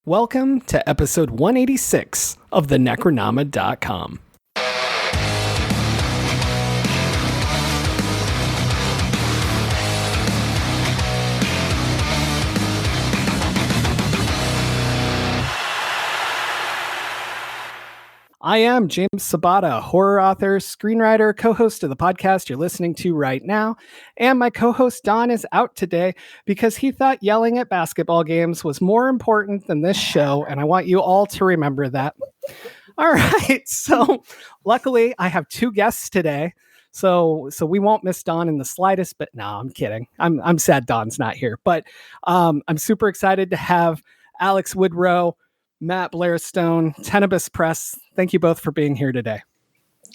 Welcome to episode 186 of the Necronama.com. I am James Sabata, horror author, screenwriter, co-host of the podcast you're listening to right now. And my co-host Don is out today because he thought yelling at basketball games was more important than this show. And I want you all to remember that. All right. So luckily I have two guests today. So we won't miss Don in the slightest, but no, I'm kidding. I'm sad Don's not here, but I'm super excited to have Alex Woodroe, Matt Blairstone, Tenebrous Press. Thank you both for being here today.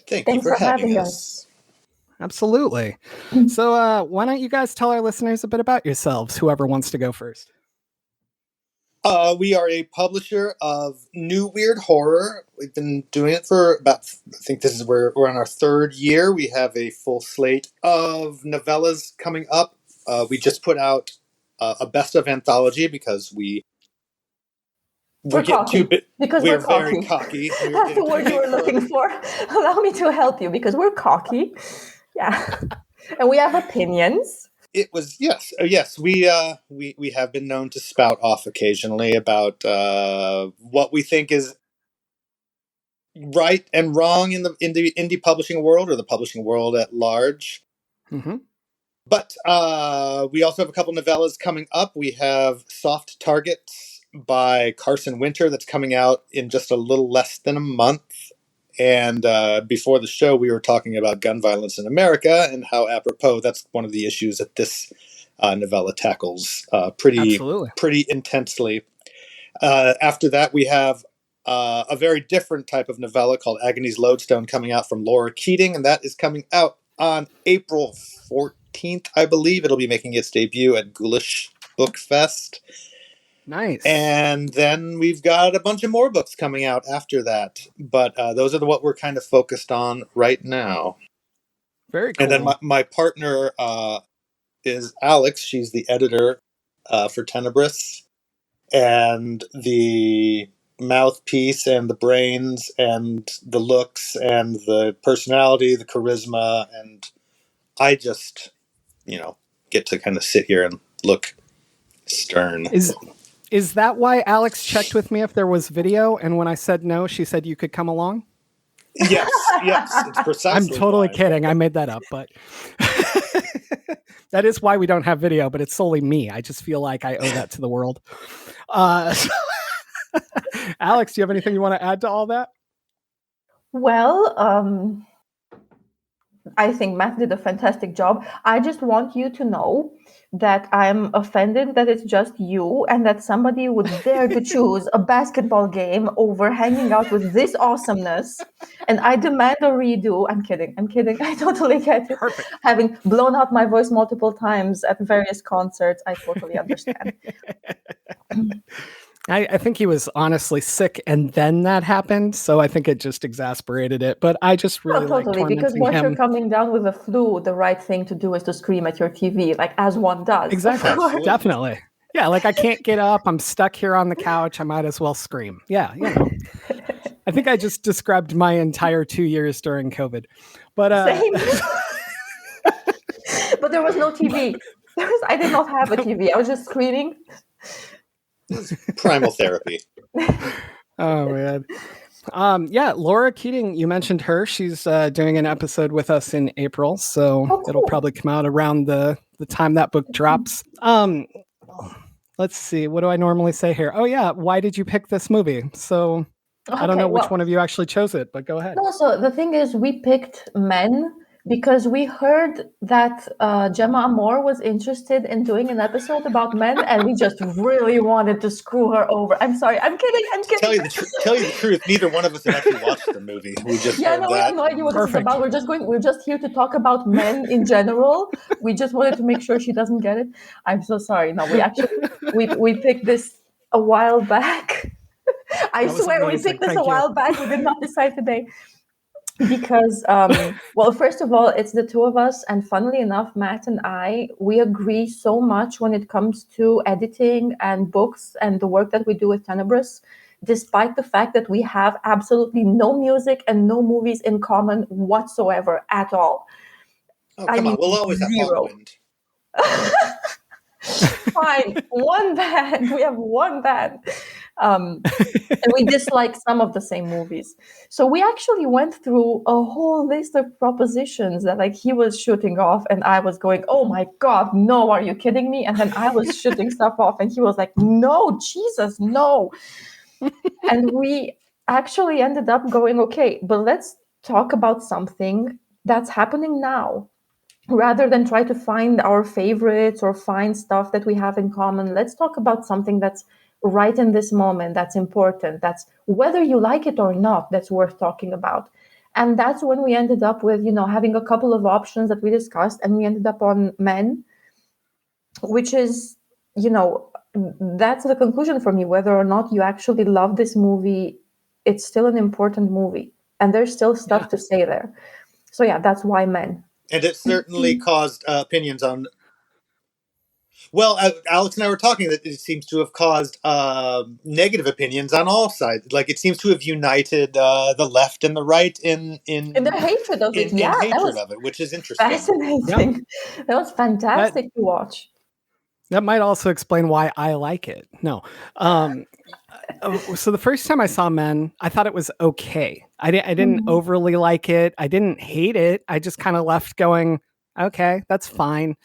Thanks you for having us. Absolutely. So why don't you guys tell our listeners a bit about yourselves, whoever wants to go first? We are a publisher of new weird horror. We've been doing it for about, I think this is where we're on our third year. We have a full slate of novellas coming up. We just put out a best of anthology because we're getting too big. Because we're very cocky. That's the word you were looking for. Allow me to help you because we're cocky. Yeah. And we have opinions. It was yes. We have been known to spout off occasionally about what we think is right and wrong in the indie publishing world or the publishing world at large. Mm-hmm. But we also have a couple novellas coming up. We have Soft Targets by Carson Winter that's coming out in just a little less than a month. And before the show, we were talking about gun violence in America and how apropos that's one of the issues that this novella tackles pretty intensely. After that, we have a very different type of novella called Agony's Lodestone coming out from Laura Keating, and that is coming out on April 14th, I believe. It'll be making its debut at Ghoulish Book Fest. Nice. And then we've got a bunch of more books coming out after that. But those are what we're kind of focused on right now. Very cool. And then my partner is Alex. She's the editor for Tenebrous. And the mouthpiece and the brains and the looks and the personality, the charisma. And I just, get to kind of sit here and look stern. Is that why Alex checked with me if there was video? And when I said no, she said you could come along? Yes, it's precisely. I'm totally kidding. I made that up, but that is why we don't have video, but it's solely me. I just feel like I owe that to the world. Alex, do you have anything you want to add to all that? Well, I think Matt did a fantastic job. I just want you to know that I'm offended that it's just you and that somebody would dare to choose a basketball game over hanging out with this awesomeness. And I demand a redo. I'm kidding. I totally get it. Perfect. Having blown out my voice multiple times at various concerts, I totally understand. I think he was honestly sick and then that happened. So I think it just exasperated it. But I just really like tormenting because once him. you're coming down with a flu, the right thing to do is to scream at your TV, like as one does. Exactly. Definitely. Yeah, like I can't get up. I'm stuck here on the couch. I might as well scream. Yeah, I think I just described my entire 2 years during COVID. But Same. But there was no TV. I did not have a TV. I was just screaming. Primal therapy. Oh man. Laura Keating, you mentioned her. She's doing an episode with us in April, so cool. It'll probably come out around the time that book drops. Let's see, what do I normally say here? Oh yeah, why did you pick this movie? So I don't know which one of you actually chose it, but go ahead. No, so the thing is, we picked Men because we heard that Gemma Amor was interested in doing an episode about men, and we just really wanted to screw her over. I'm sorry. I'm kidding. Tell you the truth. Neither one of us had actually watched the movie. We just we have no idea what this is about. We're just here to talk about men in general. We just wanted to make sure she doesn't get it. I'm so sorry. No, we picked this a while back. I swear we picked this a while back. We did not decide today. Because, well, first of all, it's the two of us. And funnily enough, Matt and I, we agree so much when it comes to editing and books and the work that we do with Tenebrous, despite the fact that we have absolutely no music and no movies in common whatsoever at all. Oh, come on. We'll always have zero. Hawkwind. Fine. One band. We have one band. And we dislike some of the same movies. So we actually went through a whole list of propositions that like he was shooting off and I was going, oh my God, no, are you kidding me? And then I was shooting stuff off and he was like, no, Jesus, no. And we actually ended up going, okay, but let's talk about something that's happening now. Rather than try to find our favorites or find stuff that we have in common, let's talk about something that's right in this moment, that's important, that's whether you like it or not, that's worth talking about. And that's when we ended up with, having a couple of options that we discussed, and we ended up on Men, which is, that's the conclusion for me. Whether or not you actually love this movie, it's still an important movie, and there's still stuff to say there. So yeah, that's why Men. And it certainly caused opinions on. Well, Alex and I were talking that it seems to have caused negative opinions on all sides. Like it seems to have united the left and the right in their hatred of it. Yeah, in hatred of it, which is interesting. Fascinating. Yeah. That was fantastic to watch. That might also explain why I like it. No. So the first time I saw Men, I thought it was okay. I didn't overly like it. I didn't hate it. I just kind of left going, okay, that's fine.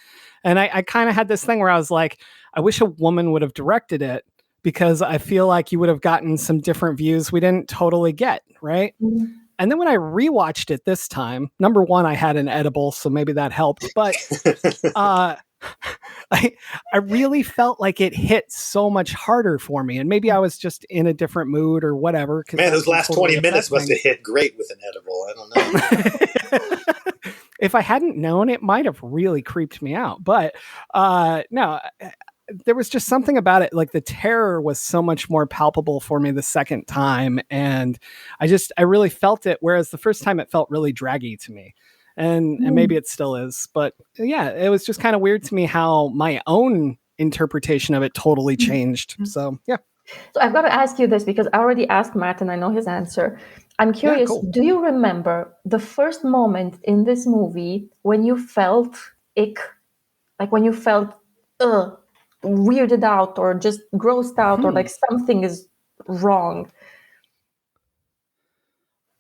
And I kind of had this thing where I was like, I wish a woman would have directed it, because I feel like you would have gotten some different views we didn't totally get, right? Mm-hmm. And then when I rewatched it this time, number one, I had an edible, so maybe that helped. But I really felt like it hit so much harder for me. And maybe I was just in a different mood or whatever. Man, those last 20 minutes must have hit great with an edible. I don't know. If I hadn't known, it might have really creeped me out. But no, there was just something about it. Like the terror was so much more palpable for me the second time. And I really felt it. Whereas the first time it felt really draggy to me. And maybe it still is. But yeah, it was just kind of weird to me how my own interpretation of it totally changed. So, yeah. So I've got to ask you this, because I already asked Matt and I know his answer. I'm curious, Do you remember the first moment in this movie when you felt ick? Like when you felt weirded out or just grossed out or like something is wrong?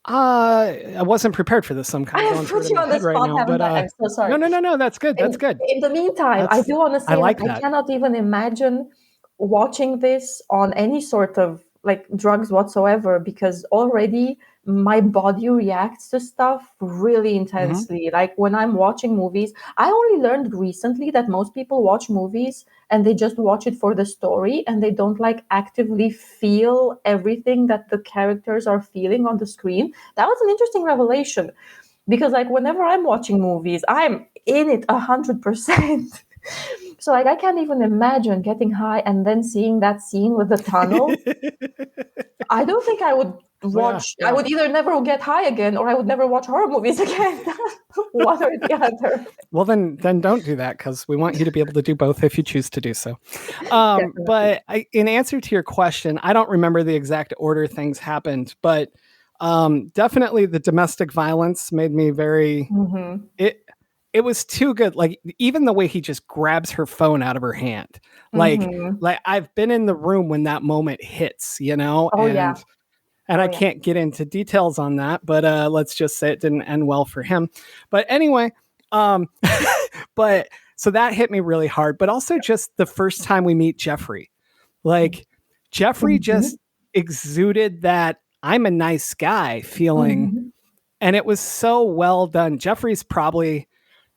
I wasn't prepared for this. I'm kind of going through it in my head right now. But I'm so sorry. No, that's good. That's good. In the meantime, I do want to say I cannot even imagine watching this on any sort of like drugs whatsoever, because already my body reacts to stuff really intensely. Mm-hmm. Like when I'm watching movies, I only learned recently that most people watch movies and they just watch it for the story and they don't like actively feel everything that the characters are feeling on the screen. That was an interesting revelation, because like whenever I'm watching movies, I'm in it 100%. So like I can't even imagine getting high and then seeing that scene with the tunnel. I don't think I would watch. Yeah. I would either never get high again or I would never watch horror movies again. One or the other. Well, then don't do that, because we want you to be able to do both if you choose to do so. But in answer to your question, I don't remember the exact order things happened, but definitely the domestic violence made me very... It was too good. Like even the way he just grabs her phone out of her hand, like I've been in the room when that moment hits, and I can't get into details on that, but let's just say it didn't end well for him. But anyway, but so that hit me really hard, but also just the first time we meet Jeffrey, like Jeffrey just exuded that I'm a nice guy feeling, and it was so well done. Jeffrey's probably,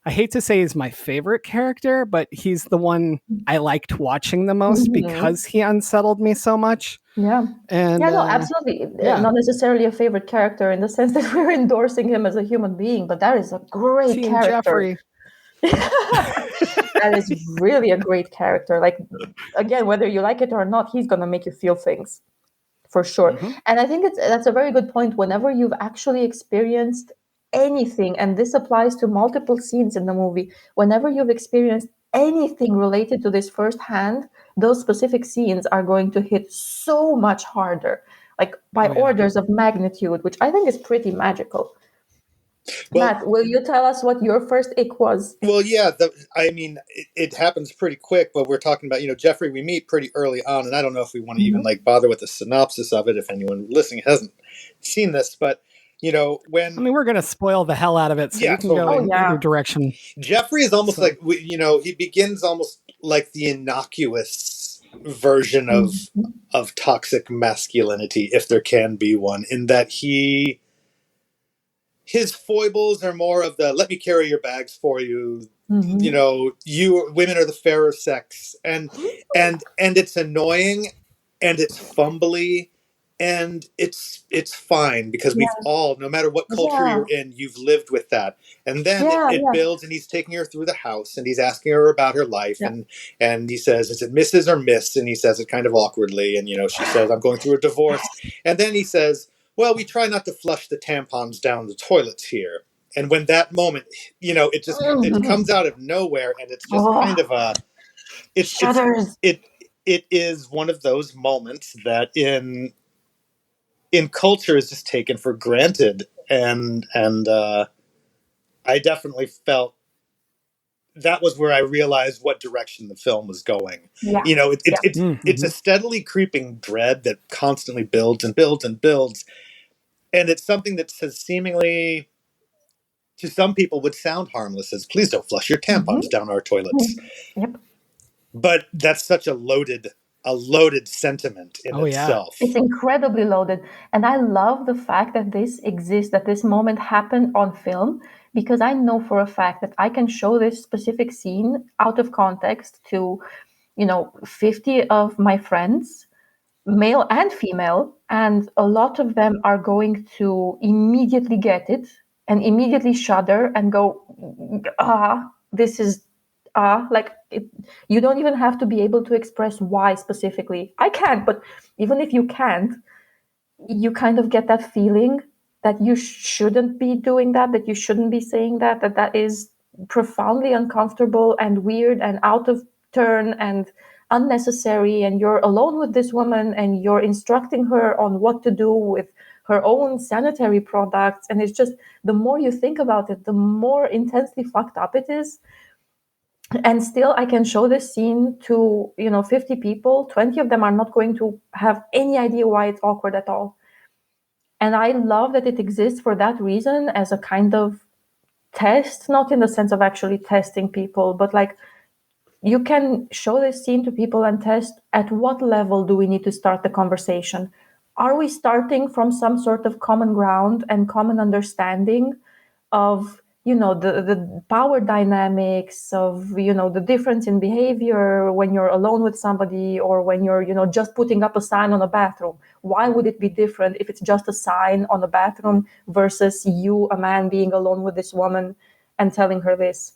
I hate to say he's my favorite character, but he's the one I liked watching the most because he unsettled me so much. Yeah. And no, absolutely. Not necessarily a favorite character in the sense that we're endorsing him as a human being, but that is a great character. Jeffrey. That is really a great character. Like, again, whether you like it or not, he's going to make you feel things for sure. And I think that's a very good point. Whenever you've actually experienced anything, and this applies to multiple scenes in the movie, whenever you've experienced anything related to this firsthand, those specific scenes are going to hit so much harder, like by orders of magnitude, which I think is pretty magical. Well, Matt, will you tell us what your first ick was? Well, yeah, it happens pretty quick, but we're talking about, Jeffrey, we meet pretty early on, and I don't know if we want to even bother with the synopsis of it if anyone listening hasn't seen this, but when we're going to spoil the hell out of it, so you can go in either direction. Jeffrey is almost like, he begins almost like the innocuous version of toxic masculinity, if there can be one, in that his foibles are more of the let me carry your bags for you. You women are the fairer sex, and it's annoying, and it's fumbly, and it's fine because we've all, no matter what culture you're in, you've lived with that. And then it builds, and he's taking her through the house, and he's asking her about her life, and he says, "Is it Mrs. or Miss?" And he says it kind of awkwardly, and she says, "I'm going through a divorce," and then he says, "Well, we try not to flush the tampons down the toilets here." And when that moment, it comes out of nowhere, and it's just kind of it is one of those moments that in culture is just taken for granted, and I definitely felt that was where I realized what direction the film was going. It's a steadily creeping dread that constantly builds and builds and builds. And it's something that says seemingly to some people would sound harmless, as please don't flush your tampons down our toilets. But that's such a loaded sentiment in itself. It's incredibly loaded. And I love the fact that this exists, that this moment happened on film, because I know for a fact that I can show this specific scene out of context to, 50 of my friends, male and female, and a lot of them are going to immediately get it and immediately shudder and go, this is you don't even have to be able to express why specifically. I can't, but even if you can't, you kind of get that feeling that you shouldn't be doing that you shouldn't be saying that is profoundly uncomfortable and weird and out of turn and unnecessary, and you're alone with this woman and you're instructing her on what to do with her own sanitary products, and it's just, the more you think about it, the more intensely fucked up it is. And still I can show this scene to 50 people. 20 of them are not going to have any idea why it's awkward at all. And I love that it exists for that reason, as a kind of test, not in the sense of actually testing people, but like, you can show this scene to people and test at what level do we need to start the conversation. Are we starting from some sort of common ground and common understanding of the power dynamics, of the difference in behavior when you're alone with somebody or when you're just putting up a sign on a bathroom? Why would it be different if it's just a sign on a bathroom versus you, a man, being alone with this woman and telling her this?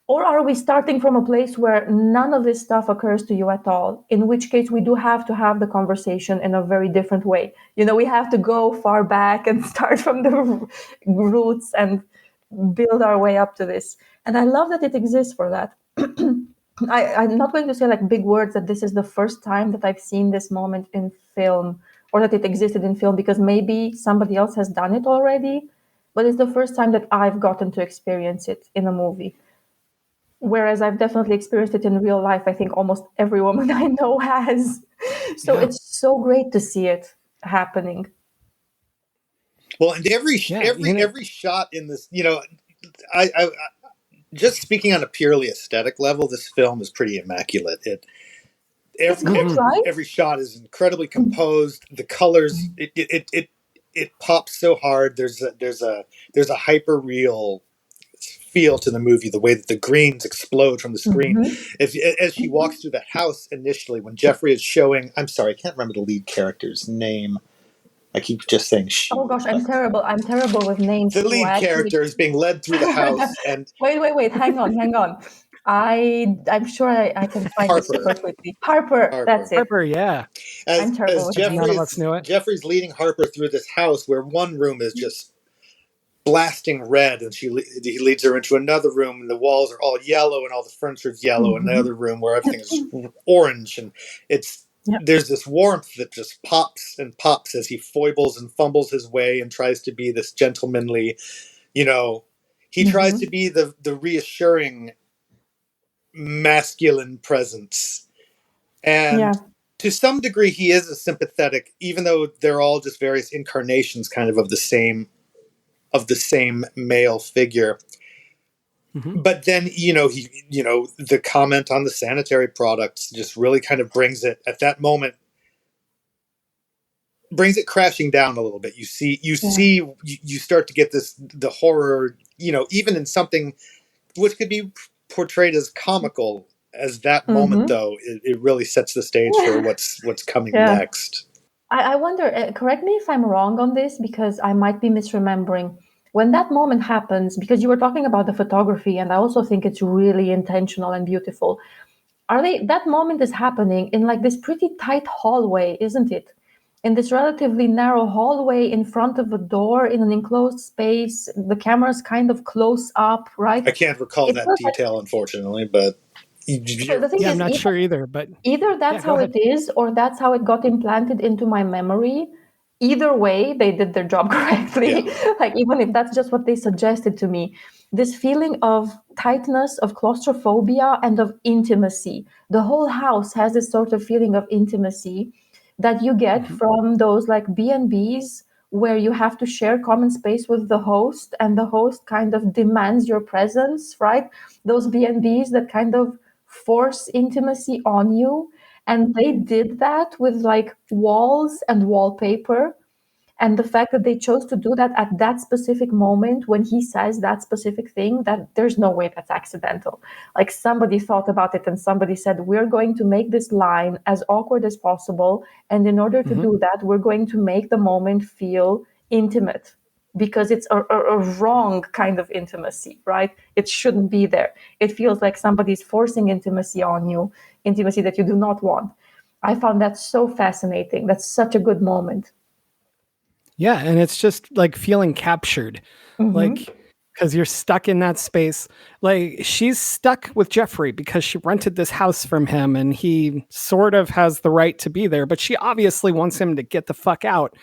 Or are we starting from a place where none of this stuff occurs to you at all? In which case we do have to have the conversation in a very different way. We have to go far back and start from the roots and build our way up to this. And I love that it exists for that. I'm not going to say like big words that this is the first time that I've seen this moment in film, or that it existed in film, because maybe somebody else has done it already, but it's the first time that I've gotten to experience it in a movie. Whereas I've definitely experienced it in real life. I think almost every woman I know has. So it's so great to see it happening. Well, and every shot in this, I just speaking on a purely aesthetic level, this film is pretty immaculate. It's good, right? Every shot is incredibly composed. The colors, it pops so hard. There's a hyper real feel to the movie, the way that the greens explode from the screen. As she walks through that house initially, when Jeffrey is showing, I'm sorry, I can't remember the lead character's name. I keep just saying she. Oh gosh, I'm terrible. I'm terrible with names. The lead character is being led through the house, and wait. Hang on. I'm sure I can find it super quickly. Harper, that's it. Harper, yeah. I'm terrible As with names. None of us knew it. Jeffrey's leading Harper through this house where one room is just blasting red, and he leads her into another room, and the walls are all yellow, and all the furniture is yellow, and another room where everything is orange, and there's this warmth that just pops and pops as he foibles and fumbles his way and tries to be this gentlemanly, he tries to be the reassuring masculine presence, and to some degree he is a sympathetic, even though they're all just various incarnations kind of the same male figure. But then the comment on the sanitary products just really kind of brings it crashing down a little bit. You start to get the horror, even in something which could be portrayed as comical as that moment, though it really sets the stage for what's coming next. I wonder, correct me if I'm wrong on this, because I might be misremembering. When that moment happens, because you were talking about the photography, and I also think it's really intentional and beautiful. That moment is happening in like this pretty tight hallway, isn't it? In this relatively narrow hallway in front of a door in an enclosed space. The camera's kind of close up, right? I can't recall that detail, unfortunately, but so the thing is, I'm not sure either, but either that's how it is, or that's how it got implanted into my memory. Either way, they did their job correctly. Like, even if that's just what they suggested to me, this feeling of tightness, of claustrophobia, and of intimacy. The whole house has this sort of feeling of intimacy that you get from those like B&Bs where you have to share common space with the host, and the host kind of demands your presence, right? Those B&Bs that kind of force intimacy on you. And they did that with like walls and wallpaper. And the fact that they chose to do that at that specific moment when he says that specific thing, that there's no way that's accidental. Like, somebody thought about it and somebody said, we're going to make this line as awkward as possible. And in order to do that, we're going to make the moment feel intimate, because it's a wrong kind of intimacy, right? It shouldn't be there. It feels like somebody's forcing intimacy on you, intimacy that you do not want. I found that so fascinating. That's such a good moment. Yeah, and it's just like feeling captured, like, because you're stuck in that space. Like, she's stuck with Jeffrey because she rented this house from him, and he sort of has the right to be there, but she obviously wants him to get the fuck out,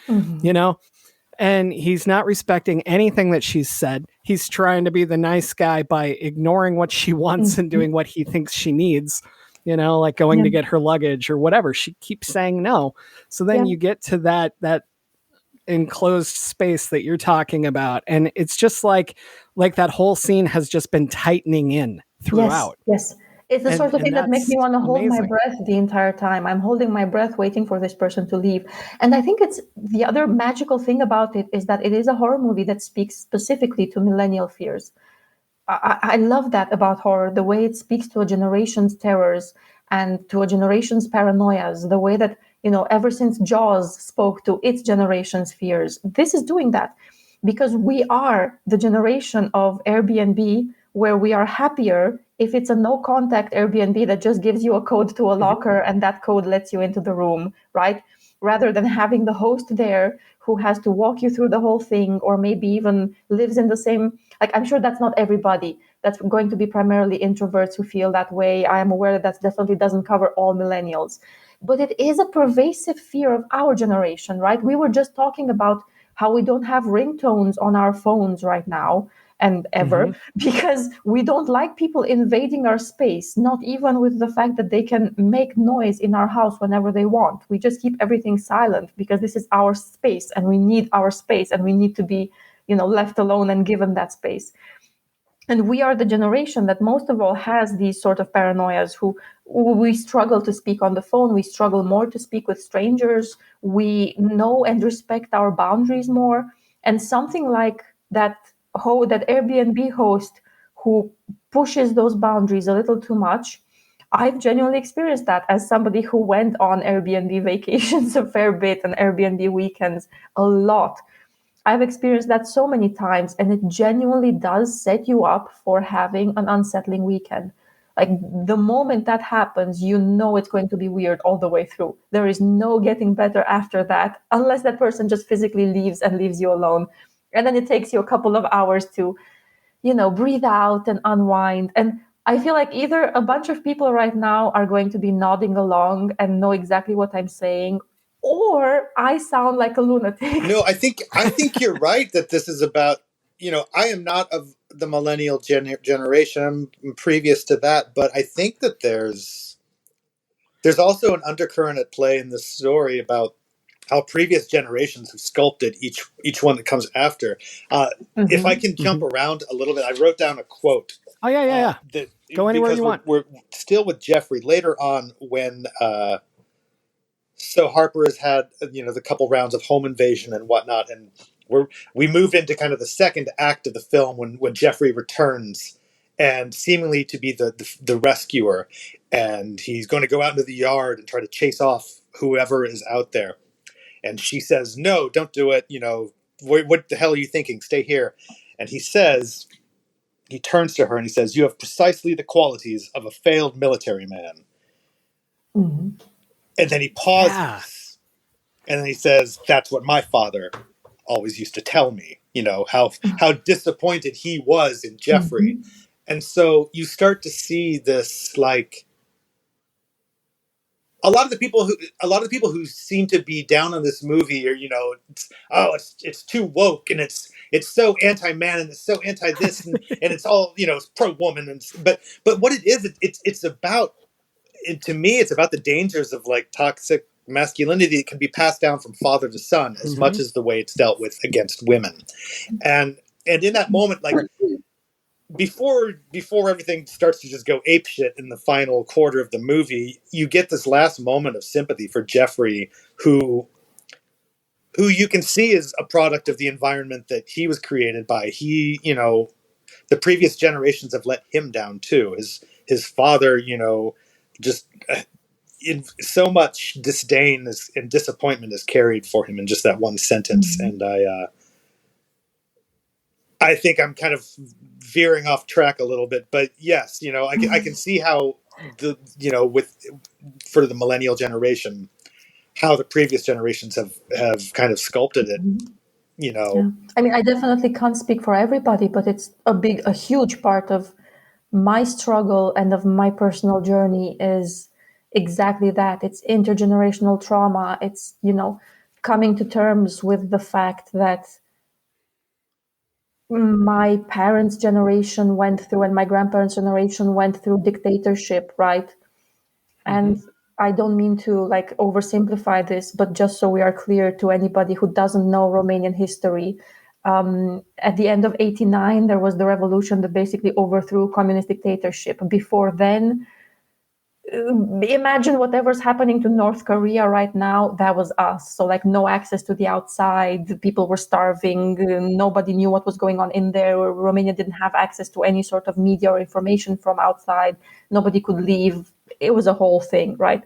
and he's not respecting anything that she's said. He's trying to be the nice guy by ignoring what she wants and doing what he thinks she needs, like going to get her luggage or whatever. She keeps saying no. So then you get to that enclosed space that you're talking about, and it's just like that whole scene has just been tightening in throughout. Yes. It's the sort of thing that makes me want to hold my breath the entire time. I'm holding my breath waiting for this person to leave. And I think it's the other magical thing about it is that it is a horror movie that speaks specifically to millennial fears. I love that about horror, the way it speaks to a generation's terrors and to a generation's paranoias, the way that, ever since Jaws spoke to its generation's fears. This is doing that because we are the generation of Airbnb, where we are happier if it's a no-contact Airbnb that just gives you a code to a locker and that code lets you into the room, right? Rather than having the host there who has to walk you through the whole thing, or maybe even lives in the same, like, I'm sure that's not everybody. That's going to be primarily introverts who feel that way. I am aware that definitely doesn't cover all millennials. But it is a pervasive fear of our generation, right? We were just talking about how we don't have ringtones on our phones right now and ever, because we don't like people invading our space, not even with the fact that they can make noise in our house whenever they want. We just keep everything silent because this is our space and we need our space and we need to be, left alone and given that space. And we are the generation that most of all has these sort of paranoias, who we struggle to speak on the phone. We struggle more to speak with strangers. We know and respect our boundaries more. And something like that Airbnb host who pushes those boundaries a little too much, I've genuinely experienced that as somebody who went on Airbnb vacations a fair bit and Airbnb weekends a lot. I've experienced that so many times, and it genuinely does set you up for having an unsettling weekend. Like the moment that happens, you know it's going to be weird all the way through. There is no getting better after that, unless that person just physically leaves and leaves you alone. And then it takes you a couple of hours to, breathe out and unwind. And I feel like either a bunch of people right now are going to be nodding along and know exactly what I'm saying, or I sound like a lunatic. No, I think you're right that this is about, I am not of the millennial generation. I'm previous to that, but I think that there's also an undercurrent at play in this story about how previous generations have sculpted each one that comes after. If I can jump around a little bit, I wrote down a quote. Oh yeah. Go anywhere you want. We're still with Jeffrey later on when. So Harper has had, the couple rounds of home invasion and whatnot, and we move into kind of the second act of the film when Jeffrey returns and seemingly to be the rescuer, and he's going to go out into the yard and try to chase off whoever is out there. And she says, "No, don't do it. What the hell are you thinking? Stay here." And he turns to her and he says, "You have precisely the qualities of a failed military man." Mm-hmm. And then he pauses, and then he says, "That's what my father always used to tell me." How disappointed he was in Jeffrey, and so you start to see this, like, a lot of the people who seem to be down on this movie are, it's too woke, and it's so anti-man, and it's so anti this, and it's all, it's pro-woman, but what it is, it's about. And to me, it's about the dangers of, like, toxic masculinity that can be passed down from father to son as much as the way it's dealt with against women. And in that moment, like, before everything starts to just go apeshit in the final quarter of the movie, you get this last moment of sympathy for Jeffrey, who you can see is a product of the environment that he was created by. The previous generations have let him down too. His father, just in so much disdain and disappointment is carried for him in just that one sentence. And I think I'm kind of veering off track a little bit, but yes, I can see how for the millennial generation, how the previous generations have kind of sculpted it. Yeah. I mean, I definitely can't speak for everybody, but it's a huge part of my struggle and of my personal journey is exactly that. It's intergenerational trauma. It's, coming to terms with the fact that my parents' generation went through and my grandparents' generation went through dictatorship, right? And I don't mean to, like, oversimplify this, but just so we are clear to anybody who doesn't know Romanian history, at the end of 1989, there was the revolution that basically overthrew communist dictatorship. Before then, imagine whatever's happening to North Korea right now, that was us. So, like, no access to the outside, people were starving, nobody knew what was going on in there. Romania didn't have access to any sort of media or information from outside. Nobody could leave. It was a whole thing, right?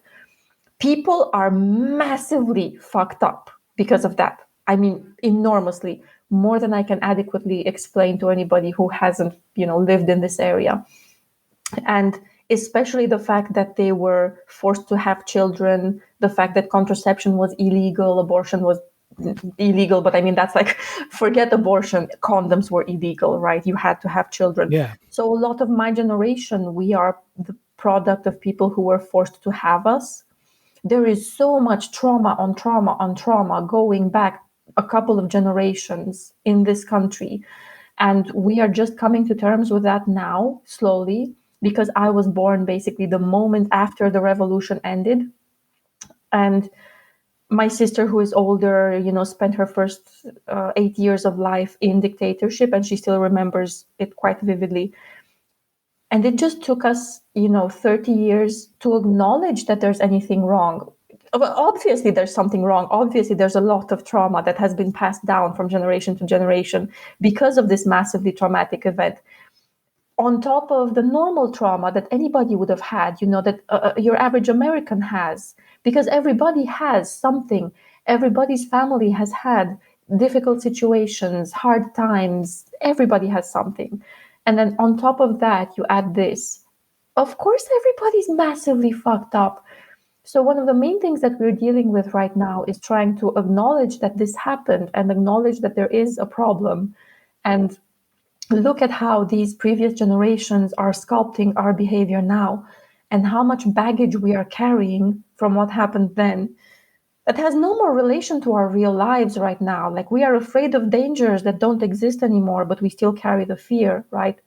People are massively fucked up because of that. I mean, enormously, more than I can adequately explain to anybody who hasn't, lived in this area. And especially the fact that they were forced to have children, the fact that contraception was illegal, abortion was illegal, but I mean, that's like, forget abortion, condoms were illegal, right? You had to have children. Yeah. So a lot of my generation, we are the product of people who were forced to have us. There is so much trauma on trauma on trauma going back a couple of generations in this country. And we are just coming to terms with that now, slowly, because I was born basically the moment after the revolution ended. And my sister, who is older, spent her first 8 years of life in dictatorship, and she still remembers it quite vividly. And it just took us, 30 years to acknowledge that there's anything wrong. Well, obviously, there's something wrong. Obviously, there's a lot of trauma that has been passed down from generation to generation because of this massively traumatic event. On top of the normal trauma that anybody would have had, that your average American has, because everybody has something. Everybody's family has had difficult situations, hard times. Everybody has something. And then on top of that, you add this. Of course, everybody's massively fucked up. So, one of the main things that we're dealing with right now is trying to acknowledge that this happened and acknowledge that there is a problem, and look at how these previous generations are sculpting our behavior now and how much baggage we are carrying from what happened then that has no more relation to our real lives right now. Like, we are afraid of dangers that don't exist anymore, but we still carry the fear, right?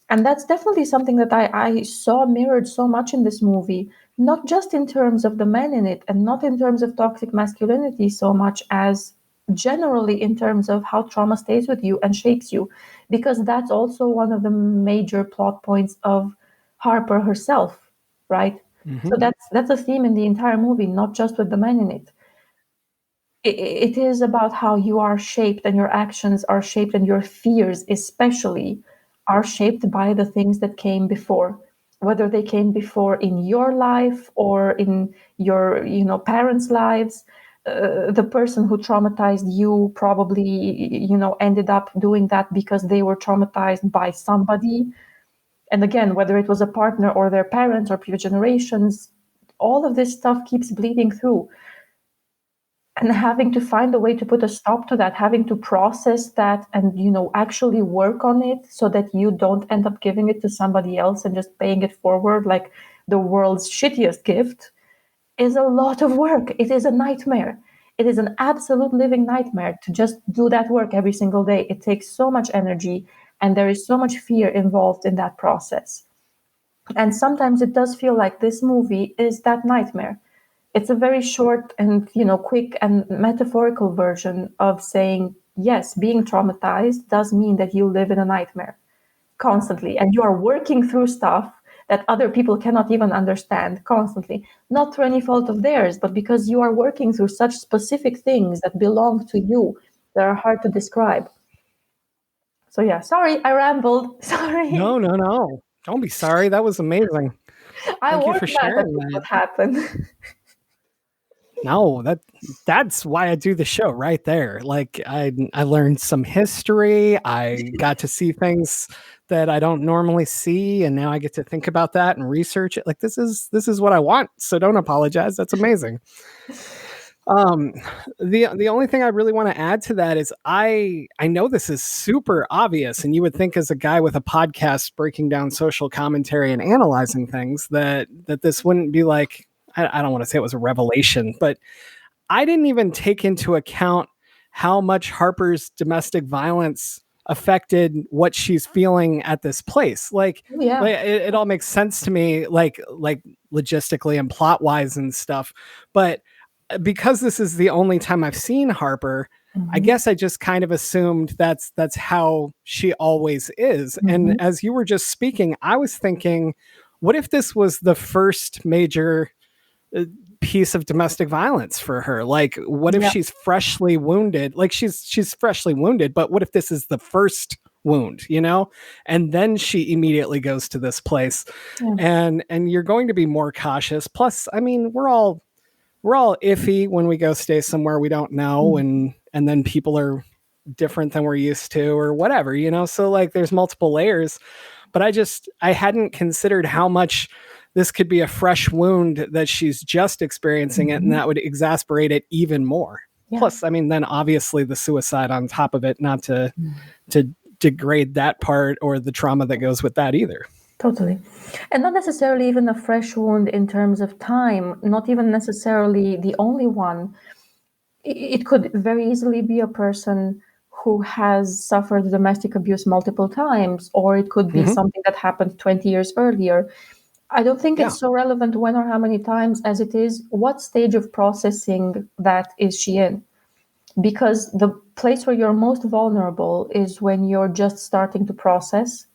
And that's definitely something that I saw mirrored so much in this movie, not just in terms of the men in it and not in terms of toxic masculinity so much as generally in terms of how trauma stays with you and shapes you, because that's also one of the major plot points of Harper herself, right? So that's a theme in the entire movie, not just with the men in it. It is about how you are shaped and your actions are shaped and your fears especially are shaped by the things that came before, whether they came before in your life or in your parents' lives. The person who traumatized you probably ended up doing that because they were traumatized by somebody, and again, whether it was a partner or their parents or previous generations, all of this stuff keeps bleeding through, and having to find a way to put a stop to that, having to process that and actually work on it so that you don't end up giving it to somebody else and just paying it forward like the world's shittiest gift, is a lot of work. It is a nightmare. It is an absolute living nightmare to just do that work every single day. It takes so much energy and there is so much fear involved in that process. And sometimes it does feel like this movie is that nightmare. It's a very short and quick and metaphorical version of saying, yes, being traumatized does mean that you live in a nightmare constantly and you are working through stuff that other people cannot even understand constantly, not through any fault of theirs, but because you are working through such specific things that belong to you that are hard to describe. So yeah, sorry, I rambled. Sorry. No. Don't be sorry. That was amazing. I Thank you for warned that sharing was that. what happened. No, that's why I do the show right there. Like I learned some history. I got to see things that I don't normally see, and now I get to think about that and research it. Like this is what I want. So don't apologize. That's amazing. Um, the only thing I really want to add to that is I know this is super obvious, and you would think as a guy with a podcast breaking down social commentary and analyzing things that this wouldn't be like, I don't want to say it was a revelation, but I didn't even take into account how much Harper's domestic violence affected what she's feeling at this place. Yeah. It all makes sense to me, like logistically and plot wise and stuff. But because this is the only time I've seen Harper, I guess I just kind of assumed that's how she always is. And as you were just speaking, I was thinking, what if this was the first major piece of domestic violence for her? Like, what if she's freshly wounded? Like she's freshly wounded, but what if this is the first wound, and then she immediately goes to this place, and you're going to be more cautious. Plus, I mean, we're all iffy when we go stay somewhere we don't know, and then people are different than we're used to or whatever, so like there's multiple layers. But I hadn't considered how much this could be a fresh wound that she's just experiencing it, and that would exasperate it even more. Plus, I mean, then obviously the suicide on top of it, not to degrade that part or the trauma that goes with that either. Totally. And not necessarily even a fresh wound in terms of time, not even necessarily the only one. It could very easily be a person who has suffered domestic abuse multiple times, or it could be something that happened 20 years earlier. I don't think it's so relevant when or how many times as it is what stage of processing that is she in. Because the place where you're most vulnerable is when you're just starting to process.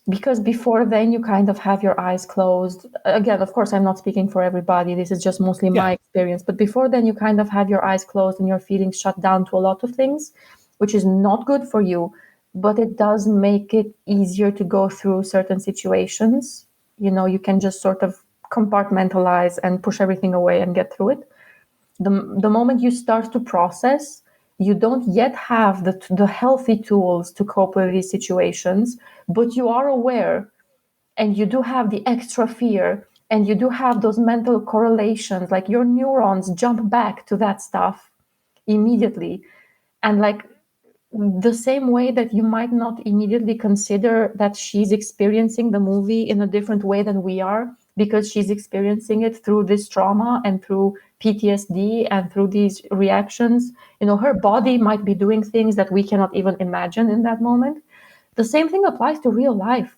Because before then you kind of have your eyes closed. Again, of course, I'm not speaking for everybody. This is just mostly my experience. But before then you kind of have your eyes closed and your feelings shut down to a lot of things, which is not good for you. But it does make it easier to go through certain situations. You can just sort of compartmentalize and push everything away and get through it. The moment you start to process, you don't yet have the healthy tools to cope with these situations, but you are aware and you do have the extra fear, and you do have those mental correlations, like your neurons jump back to that stuff immediately. And like the same way that you might not immediately consider that she's experiencing the movie in a different way than we are, because she's experiencing it through this trauma and through PTSD and through these reactions. You know, her body might be doing things that we cannot even imagine in that moment. The same thing applies to real life.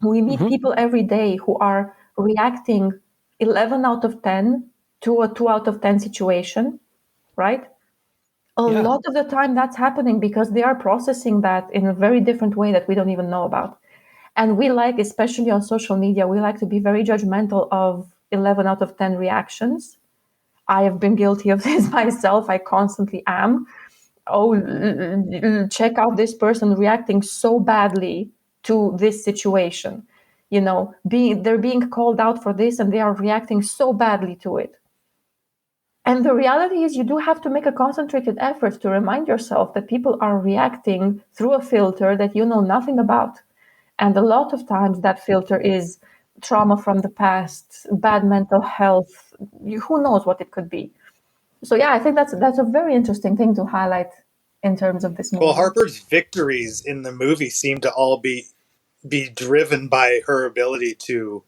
We meet people every day who are reacting 11 out of 10 to a 2 out of 10 situation, right? A lot of the time that's happening because they are processing that in a very different way that we don't even know about. And we like, especially on social media, we like to be very judgmental of 11 out of 10 reactions. I have been guilty of this myself. I constantly am. Oh, check out this person reacting so badly to this situation. You know, they're being called out for this and they are reacting so badly to it. And the reality is, you do have to make a concentrated effort to remind yourself that people are reacting through a filter that you know nothing about. And a lot of times that filter is trauma from the past, bad mental health, who knows what it could be. So yeah, I think that's a very interesting thing to highlight in terms of this movie. Well, Harper's victories in the movie seem to all be driven by her ability to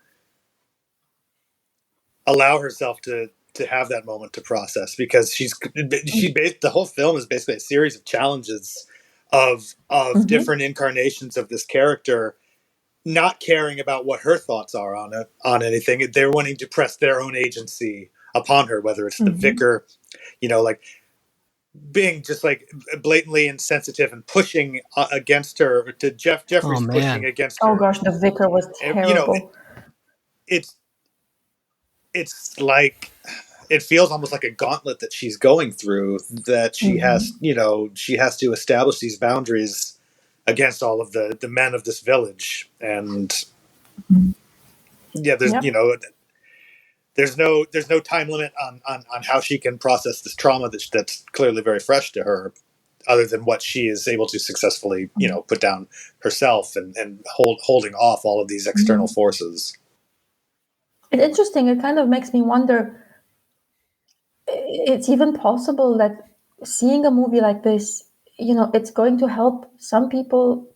allow herself to have that moment to process, because the whole film is basically a series of challenges of different incarnations of this character, not caring about what her thoughts are on anything. They're wanting to press their own agency upon her, whether it's the vicar, you know, like being just like blatantly insensitive and pushing against her, to Jeffrey's pushing against her. Oh gosh, the vicar was terrible. You know, it's like, it feels almost like a gauntlet that she's going through, that she has, you know, she has to establish these boundaries against all of the men of this village. And there's, you know, there's no time limit on how she can process this trauma that's clearly very fresh to her, other than what she is able to successfully, you know, put down herself and holding off all of these external forces. It's interesting. It kind of makes me wonder, it's even possible that seeing a movie like this, you know, it's going to help some people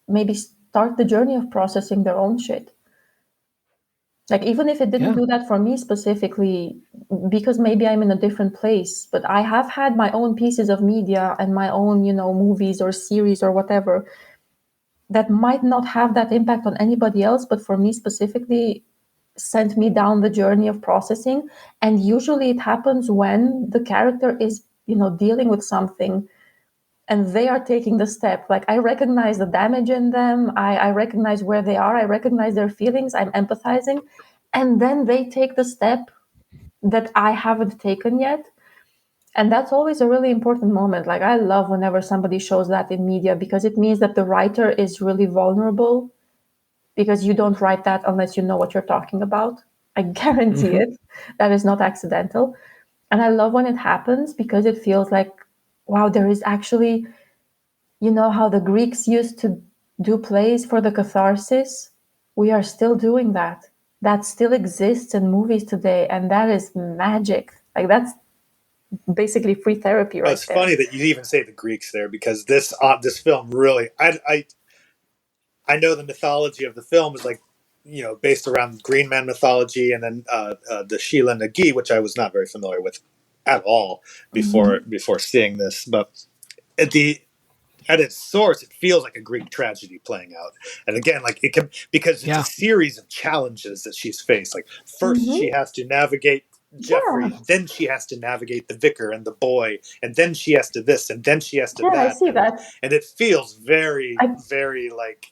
maybe start the journey of processing their own shit. Like, even if it didn't do that for me specifically, because maybe I'm in a different place, but I have had my own pieces of media and my own, you know, movies or series or whatever that might not have that impact on anybody else, but for me specifically, sent me down the journey of processing. And usually it happens when the character is, you know, dealing with something and they are taking the step. Like, I recognize the damage in them. I recognize where they are. I recognize their feelings. I'm empathizing. And then they take the step that I haven't taken yet. And that's always a really important moment. Like, I love whenever somebody shows that in media, because it means that the writer is really vulnerable, because you don't write that unless you know what you're talking about. I guarantee it. That is not accidental. And I love when it happens, because it feels like, wow, there is actually, you know, how the Greeks used to do plays for the catharsis. We are still doing that. That still exists in movies today. And that is magic. Like, that's basically free therapy right there. It's funny that you even say the Greeks there, because this film really, I know the mythology of the film is like, you know, based around Green Man mythology, and then the Sheila Nagi, which I was not very familiar with at all before seeing this. But at its source, it feels like a Greek tragedy playing out. And again, like, it can, because it's a series of challenges that she's faced. Like, first she has to navigate Jeffrey, then she has to navigate the vicar and the boy, and then she has to this, and then she has to that. I see that. And it feels very, very like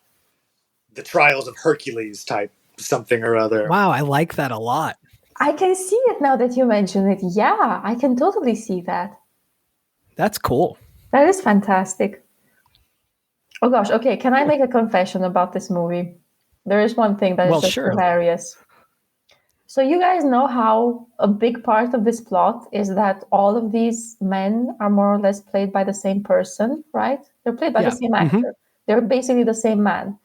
the Trials of Hercules type something or other. Wow, I like that a lot. I can see it now that you mention it. Yeah, I can totally see that. That's cool. That is fantastic. Oh gosh, okay, can I make a confession about this movie? There is one thing that is just hilarious. So you guys know how a big part of this plot is that all of these men are more or less played by the same person, right? They're played by the same actor. They're basically the same man.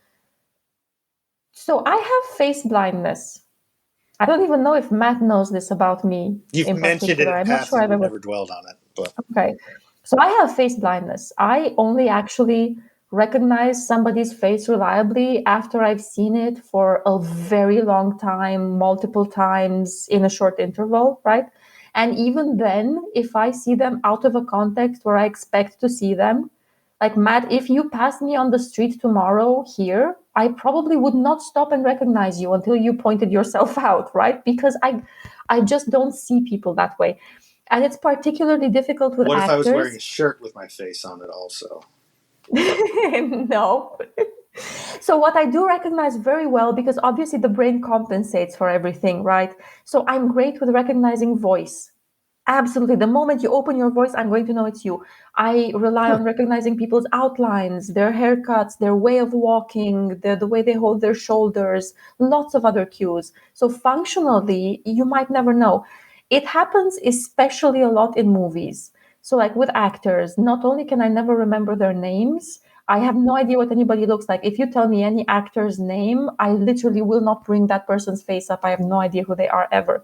So I have face blindness. I don't even know if Matt knows this about me. You've In mentioned it particular, in I'm not sure passing. I've We've ever. never dwelled on it. But Okay. So I have face blindness. I only actually recognize somebody's face reliably after I've seen it for a very long time, multiple times in a short interval, right? And even then, if I see them out of a context where I expect to see them, like Matt, if you passed me on the street tomorrow here, I probably would not stop and recognize you until you pointed yourself out, right? Because I just don't see people that way. And it's particularly difficult with what if I was wearing a actors. shirt with my face on it also? No. So what I do recognize very well, because obviously the brain compensates for everything, right? So I'm great with recognizing voice. Absolutely. The moment you open your voice, I'm going to know it's you. I rely on recognizing people's outlines, their haircuts, their way of walking, the way they hold their shoulders, lots of other cues. So functionally, you might never know. It happens especially a lot in movies. So, like with actors, not only can I never remember their names, I have no idea what anybody looks like. If you tell me any actor's name, I literally will not bring that person's face up. I have no idea who they are ever.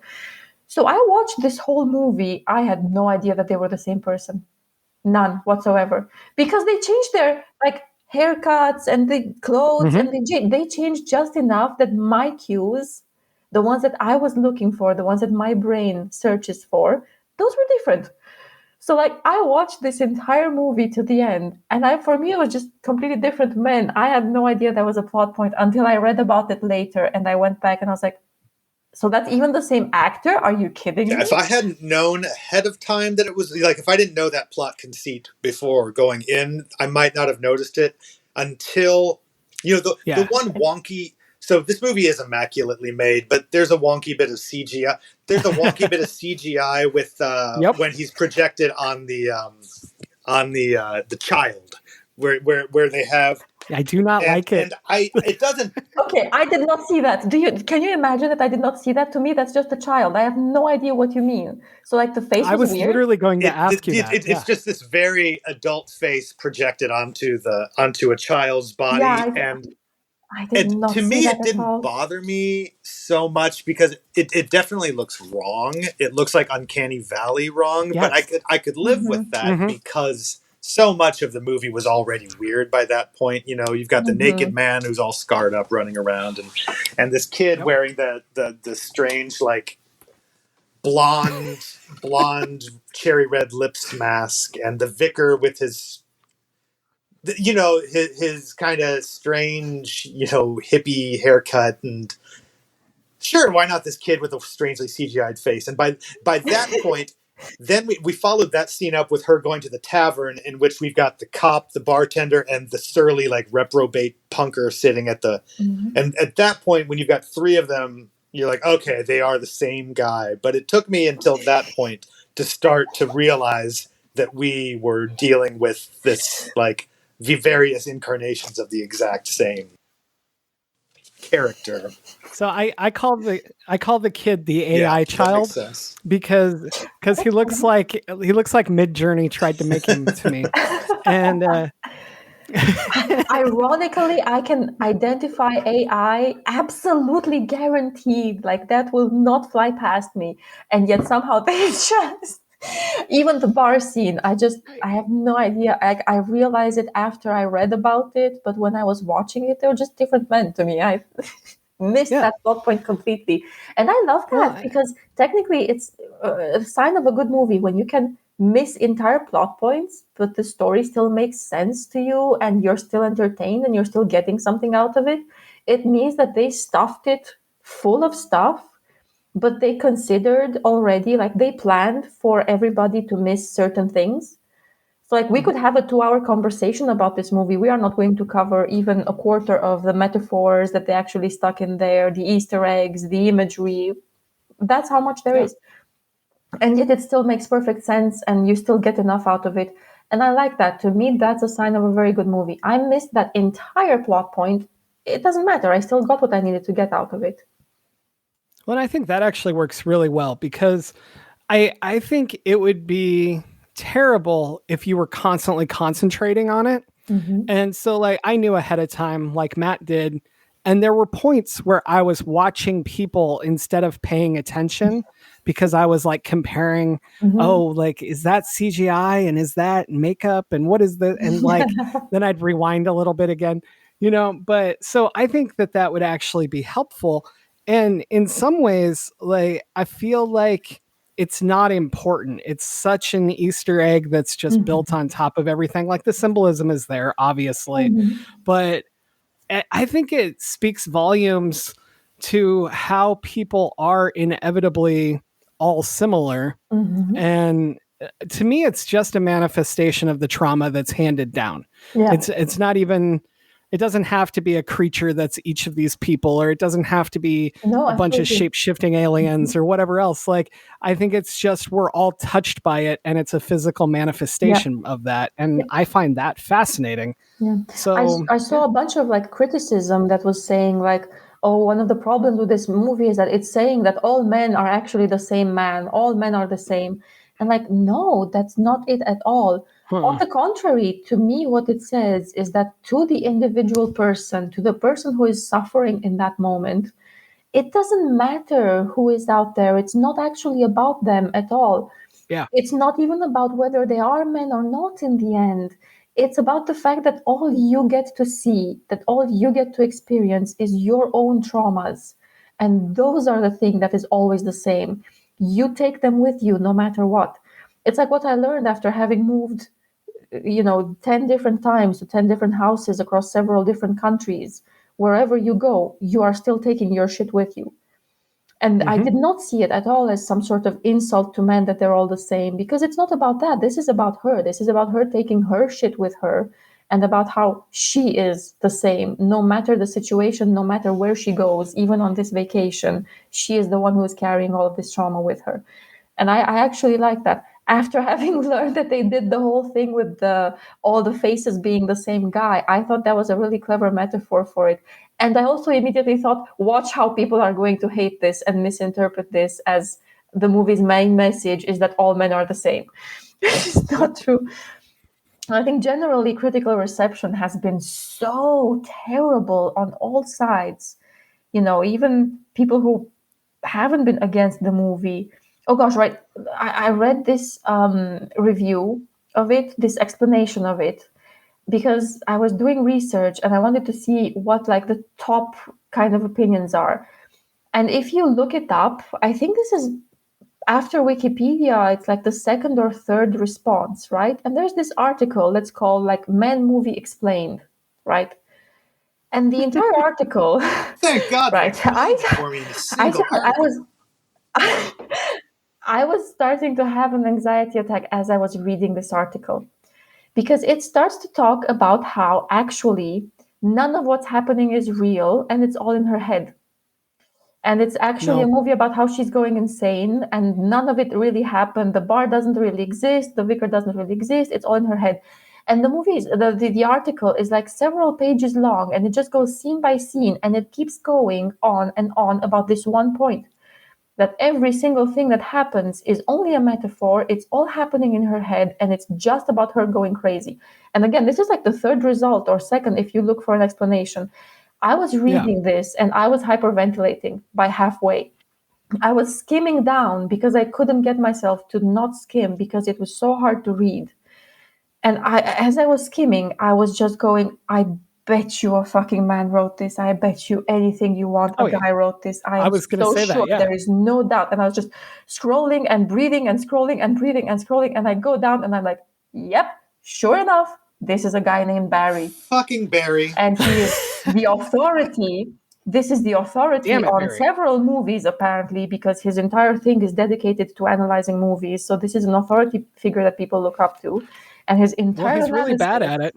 So I watched this whole movie. I had no idea that they were the same person. None whatsoever. Because they changed their like haircuts and the clothes and they changed just enough that my cues, the ones that I was looking for, the ones that my brain searches for, those were different. So like I watched this entire movie to the end, and for me it was just completely different men. I had no idea that was a plot point until I read about it later, and I went back and I was like, so that's even the same actor? Are you kidding Yeah, me? if I hadn't known ahead of time that it was like, if I didn't know that plot conceit before going in, I might not have noticed it until, the one wonky. So this movie is immaculately made, but there's a wonky bit of CGI. There's a wonky bit of CGI with when he's projected on the child, where they have. I do not like it. And it doesn't. Okay, I did not see that. Can you imagine that I did not see that? To me, that's just a child. I have no idea what you mean. So like the face I was weird. literally going to ask you that. It's just this very adult face projected onto a child's body, Yeah, and I did not to see me that it at didn't all. bother me so much because it definitely looks wrong. It looks like Uncanny Valley wrong, but I could live with that because so much of the movie was already weird by that point. You've got the naked man who's all scarred up running around, and this kid wearing the strange like blonde cherry red lips mask, and the vicar with his kind of strange hippie haircut. And sure, why not this kid with a strangely CGI'd face? And by that point, then we followed that scene up with her going to the tavern, in which we've got the cop, the bartender, and the surly like reprobate punker sitting at the. And at that point, when you've got three of them, you're like, okay, they are the same guy. But it took me until that point to start to realize that we were dealing with this like the various incarnations of the exact same character. So I call the kid the AI Yeah, child that makes sense. because he looks like Mid-Journey tried to make him to me. And ironically, I can identify AI absolutely guaranteed. Like that will not fly past me. And yet somehow they just even the bar scene, I have no idea. I realized it after I read about it, but when I was watching it, they were just different men to me. I missed that plot point completely. And I love that because technically it's a sign of a good movie when you can miss entire plot points, but the story still makes sense to you and you're still entertained and you're still getting something out of it. It means that they stuffed it full of stuff, but they considered already, like they planned for everybody to miss certain things. So like we could have a 2-hour conversation about this movie. We are not going to cover even a quarter of the metaphors that they actually stuck in there, the Easter eggs, the imagery. That's how much there is. And yet it still makes perfect sense and you still get enough out of it. And I like that. To me, that's a sign of a very good movie. I missed that entire plot point. It doesn't matter. I still got what I needed to get out of it. Well, I think that actually works really well because I think it would be terrible if you were constantly concentrating on it. And so like I knew ahead of time, like Matt did, And there were points where I was watching people instead of paying attention because I was like comparing, oh, like, is that CGI and is that makeup and what is the, and like, then I'd rewind a little bit again, but so I think that would actually be helpful. And in some ways, like, I feel like it's not important. It's such an Easter egg that's just built on top of everything. Like the symbolism is there, obviously, but I think it speaks volumes to how people are inevitably all similar. And to me, it's just a manifestation of the trauma that's handed down. Yeah. It's not even, it doesn't have to be a creature that's each of these people, or it doesn't have to be No, a bunch of absolutely. shape-shifting aliens or whatever else. Like, I think it's just we're all touched by it, and it's a physical manifestation of that. And I find that fascinating. Yeah. So I saw a bunch of like criticism that was saying like, oh, one of the problems with this movie is that it's saying that all men are actually the same man, all men are the same. And like, no, that's not it at all. On the contrary, to me, what it says is that to the individual person, to the person who is suffering in that moment, it doesn't matter who is out there. It's not actually about them at all. yeah. It's not even about whether they are men or not in the end. It's about the fact that all you get to see, that all you get to experience is your own traumas. And those are the thing that is always the same. You take them with you no matter what. It's like what I learned after having moved, 10 different times to 10 different houses across several different countries. Wherever you go, you are still taking your shit with you. And I did not see it at all as some sort of insult to men that they're all the same, because it's not about that. This is about her. This is about her taking her shit with her and about how she is the same, no matter the situation, no matter where she goes, even on this vacation. She is the one who is carrying all of this trauma with her. And I actually like that. After having learned that they did the whole thing with all the faces being the same guy, I thought that was a really clever metaphor for it. And I also immediately thought, watch how people are going to hate this and misinterpret this as the movie's main message is that all men are the same. It's not true. I think generally critical reception has been so terrible on all sides. Even people who haven't been against the movie. Oh gosh, right. I read this review of it, this explanation of it, because I was doing research and I wanted to see what like the top kind of opinions are. And if you look it up, I think this is after Wikipedia, it's like the second or third response, right? And there's this article that's called like Men Movie Explained, right? And the entire article, Thank God they right? explained it for me in a single article. I was starting to have an anxiety attack as I was reading this article, because it starts to talk about how actually none of what's happening is real and it's all in her head. And it's actually a movie about how she's going insane and none of it really happened. The bar doesn't really exist. The vicar doesn't really exist. It's all in her head. And the movie is, the article is like several pages long and it just goes scene by scene and it keeps going on and on about this one point, that every single thing that happens is only a metaphor. It's all happening in her head and it's just about her going crazy. And again, this is like the third result or second if you look for an explanation. I was reading this and I was hyperventilating by halfway. I was skimming down because I couldn't get myself to not skim because it was so hard to read. And as I was skimming, I was just going, I bet you a fucking man wrote this. I bet you anything you want, a guy wrote this. I was going to so say sure. that. Yeah. There is no doubt. And I was just scrolling and breathing and scrolling and breathing and scrolling. And I go down and I'm like, yep, sure enough, this is a guy named Barry. Fucking Barry. And he is the authority. This is the authority on Barry. several movies, apparently, because his entire thing is dedicated to analyzing movies. So this is an authority figure that people look up to. And his entire he's really bad at it.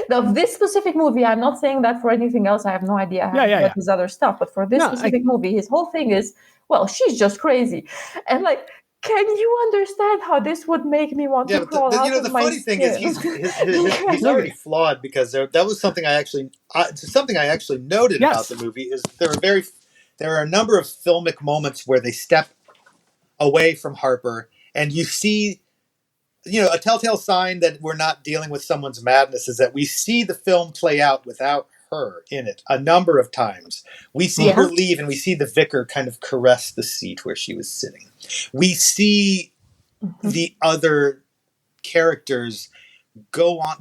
Of this specific movie, I'm not saying that for anything else. I have no idea how his other stuff. But for this specific movie, his whole thing is, well, she's just crazy. And like, can you understand how this would make me want to crawl out of my skin? The funny thing is he's already flawed, because that was something I actually noted about the movie is there are a number of filmic moments where they step away from Harper and you see, a telltale sign that we're not dealing with someone's madness is that we see the film play out without her in it a number of times. We see her leave, and we see the vicar kind of caress the seat where she was sitting. We see the other characters go on.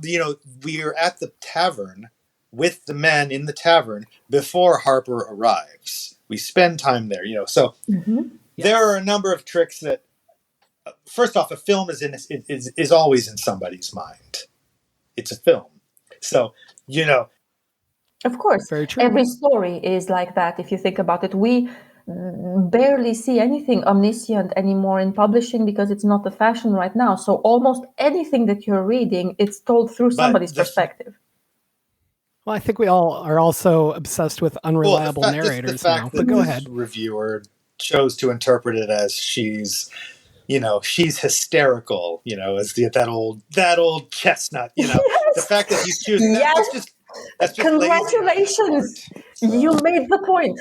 We are at the tavern with the men in the tavern before Harper arrives. We spend time there, So there are a number of tricks that. First off, a film is always in somebody's mind. It's a film, so Of course, Very true. every story is like that. If you think about it, we barely see anything omniscient anymore in publishing because it's not the fashion right now. So almost anything that you're reading, it's told through somebody's perspective. Well, I think we all are also obsessed with unreliable narrators now. But go ahead. Reviewer chose to interpret it as she's hysterical. As that old chestnut. Yes. The fact that he's choosing that's just congratulations, you made the point.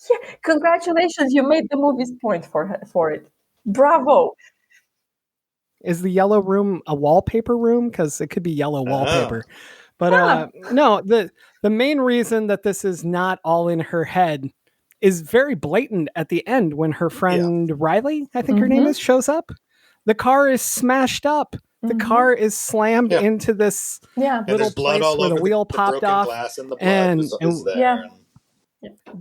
Yeah, congratulations, you made the movie's point for it. Bravo. Is the yellow room a wallpaper room? Because it could be yellow wallpaper. But no, the main reason that this is not all in her head is very blatant at the end when her friend Riley, I think her name is, shows up. The car is smashed up. The car is slammed into this little place where the wheel popped off. Glass and the blood is there.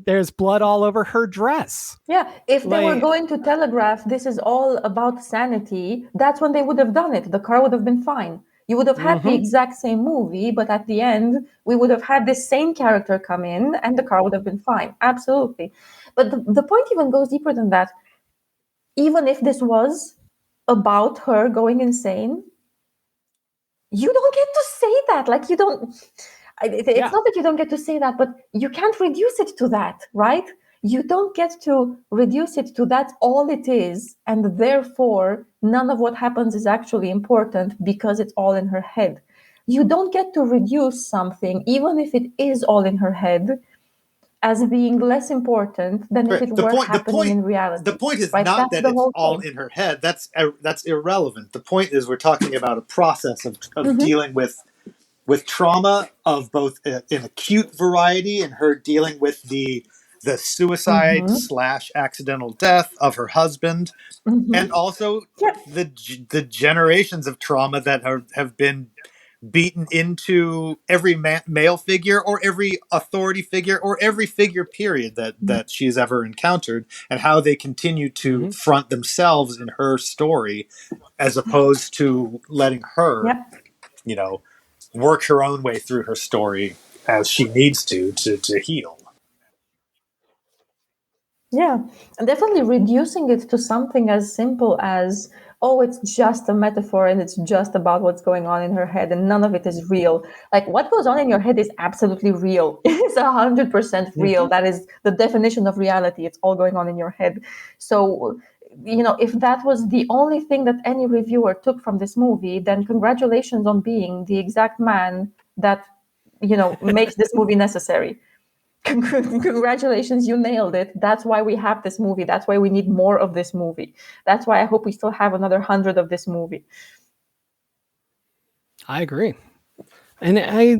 There's blood all over her dress. Yeah, if they were going to telegraph this is all about sanity, that's when they would have done it. The car would have been fine. You would have had the exact same movie, but at the end, we would have had this same character come in and the car would have been fine. Absolutely. But the point even goes deeper than that. Even if this was about her going insane, you don't get to say that. Like, you don't... It's not that you don't get to say that, but you can't reduce it to that, right? You don't get to reduce it to that's all it is, and therefore none of what happens is actually important because it's all in her head. You don't get to reduce something, even if it is all in her head, as being less important than if it were happening in reality. The point is not that it's all in her head. That's irrelevant. The point is we're talking about a process of dealing with trauma of both an acute variety and her dealing with the suicide / accidental death of her husband, and also the generations of trauma that have been beaten into every male figure or every authority figure or every figure period that she's ever encountered, and how they continue to front themselves in her story as opposed to letting her work her own way through her story as she needs to heal. Yeah, and definitely reducing it to something as simple as, oh, it's just a metaphor and it's just about what's going on in her head and none of it is real. Like, what goes on in your head is absolutely real. It's 100% real. That is the definition of reality. It's all going on in your head. So, if that was the only thing that any reviewer took from this movie, then congratulations on being the exact man that, makes this movie necessary. Congratulations, you nailed it. That's why we have this movie. That's why we need more of this movie. That's why I hope we still have another 100 of this movie. I agree. And I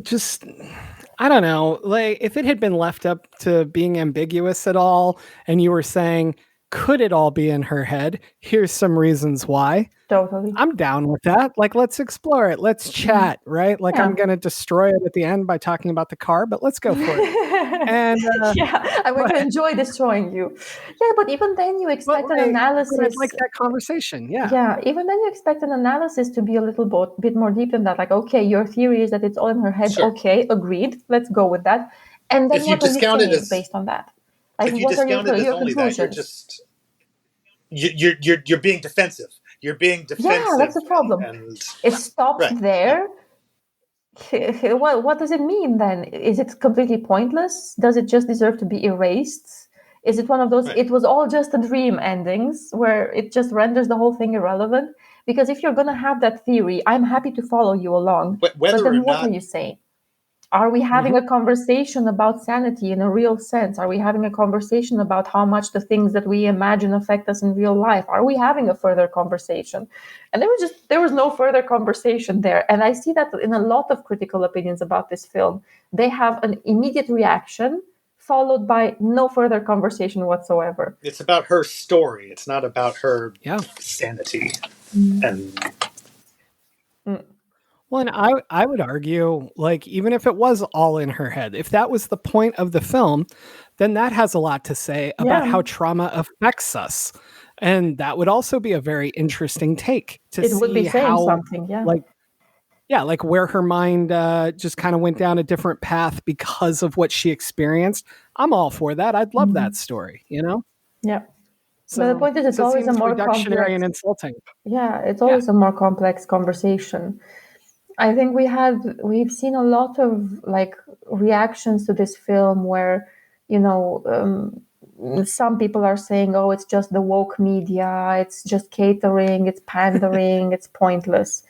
don't know, like, if it had been left up to being ambiguous at all, and you were saying, could it all be in her head? Here's some reasons why. Totally. I'm down with that. Like, let's explore it. Let's chat, right? Like, I'm going to destroy it at the end by talking about the car, but let's go for it. And I'm going to enjoy destroying you. Yeah, but even then you expect an analysis. I'd like that conversation. Yeah. Yeah, even then you expect an analysis to be a little bit more deep than that. Like, okay, your theory is that it's all in her head. Sure. Okay, agreed. Let's go with that. And then what are you saying based on that? Like, if you discount it as only that, you're being defensive. You're being defensive. Yeah, that's the problem. It stops there. What does it mean then? Is it completely pointless? Does it just deserve to be erased? Is it one of those, it was all just a dream endings where it just renders the whole thing irrelevant? Because if you're going to have that theory, I'm happy to follow you along. But then what are you saying? Are we having a conversation about sanity in a real sense? Are we having a conversation about how much the things that we imagine affect us in real life? Are we having a further conversation? And there was no further conversation there. And I see that in a lot of critical opinions about this film. They have an immediate reaction followed by no further conversation whatsoever. It's about her story. It's not about her sanity. And Well, and I would argue, like, even if it was all in her head, if that was the point of the film, then that has a lot to say about how trauma affects us. And that would also be a very interesting take to It would be see saying how, something, like where her mind just kind of went down a different path because of what she experienced. I'm all for that. I'd love that story, you know? Yeah. So, But the point is, it's always a seems more reductionary complex. and insulting. Yeah, it's always a more complex conversation. I think we've seen a lot of like reactions to this film where, some people are saying, oh, it's just the woke media, it's just catering, it's pandering, it's pointless,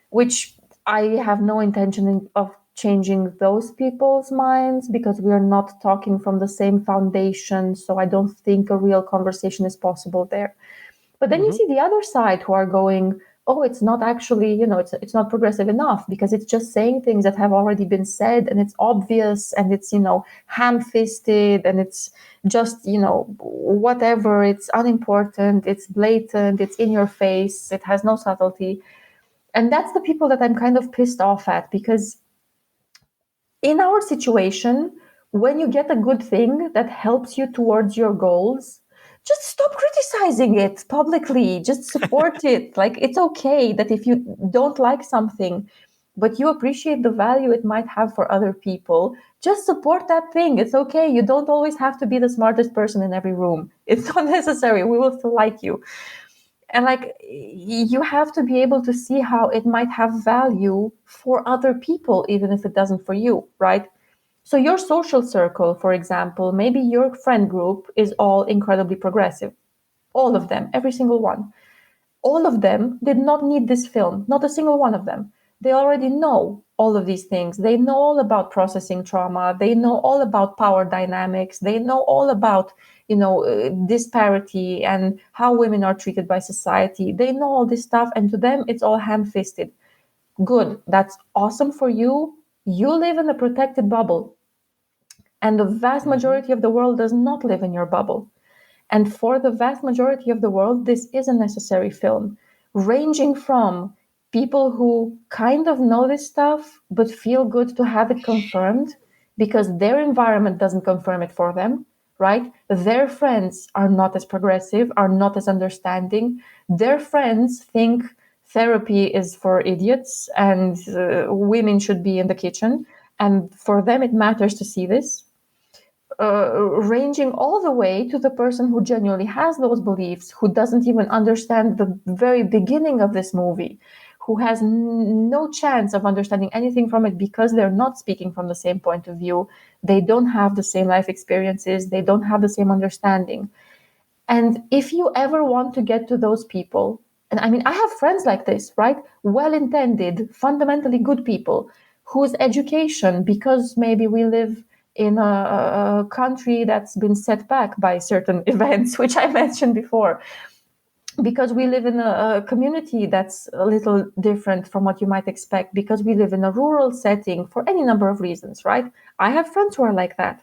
which I have no intention of changing those people's minds because we are not talking from the same foundation. So I don't think a real conversation is possible there. But then you see the other side who are going, oh, it's not actually, it's not progressive enough because it's just saying things that have already been said and it's obvious and it's, ham-fisted and it's just, whatever, it's unimportant, it's blatant, it's in your face, it has no subtlety. And that's the people that I'm kind of pissed off at because in our situation, when you get a good thing that helps you towards your goals, just stop criticizing it publicly. Just support it. Like, it's okay that if you don't like something, but you appreciate the value it might have for other people, just support that thing. It's okay. You don't always have to be the smartest person in every room. It's not necessary. We will still like you. And like, you have to be able to see how it might have value for other people, even if it doesn't for you, right? So your social circle, for example, maybe your friend group is all incredibly progressive. All of them, every single one. All of them did not need this film, not a single one of them. They already know all of these things. They know all about processing trauma. They know all about power dynamics. They know all about, disparity and how women are treated by society. They know all this stuff, and to them, it's all ham-fisted. Good. That's awesome for you. You live in a protected bubble. And the vast majority of the world does not live in your bubble. And for the vast majority of the world, this is a necessary film, ranging from people who kind of know this stuff, but feel good to have it confirmed because their environment doesn't confirm it for them, right? Their friends are not as progressive, are not as understanding. Their friends think therapy is for idiots and women should be in the kitchen. And for them, it matters to see this. Ranging all the way to the person who genuinely has those beliefs, who doesn't even understand the very beginning of this movie, who has no chance of understanding anything from it because they're not speaking from the same point of view. They don't have the same life experiences. They don't have the same understanding. And if you ever want to get to those people, and I mean, I have friends like this, right? Well-intended, fundamentally good people whose education, because maybe we live in a country that's been set back by certain events, which I mentioned before, because we live in a community that's a little different from what you might expect, because we live in a rural setting for any number of reasons, right? I have friends who are like that.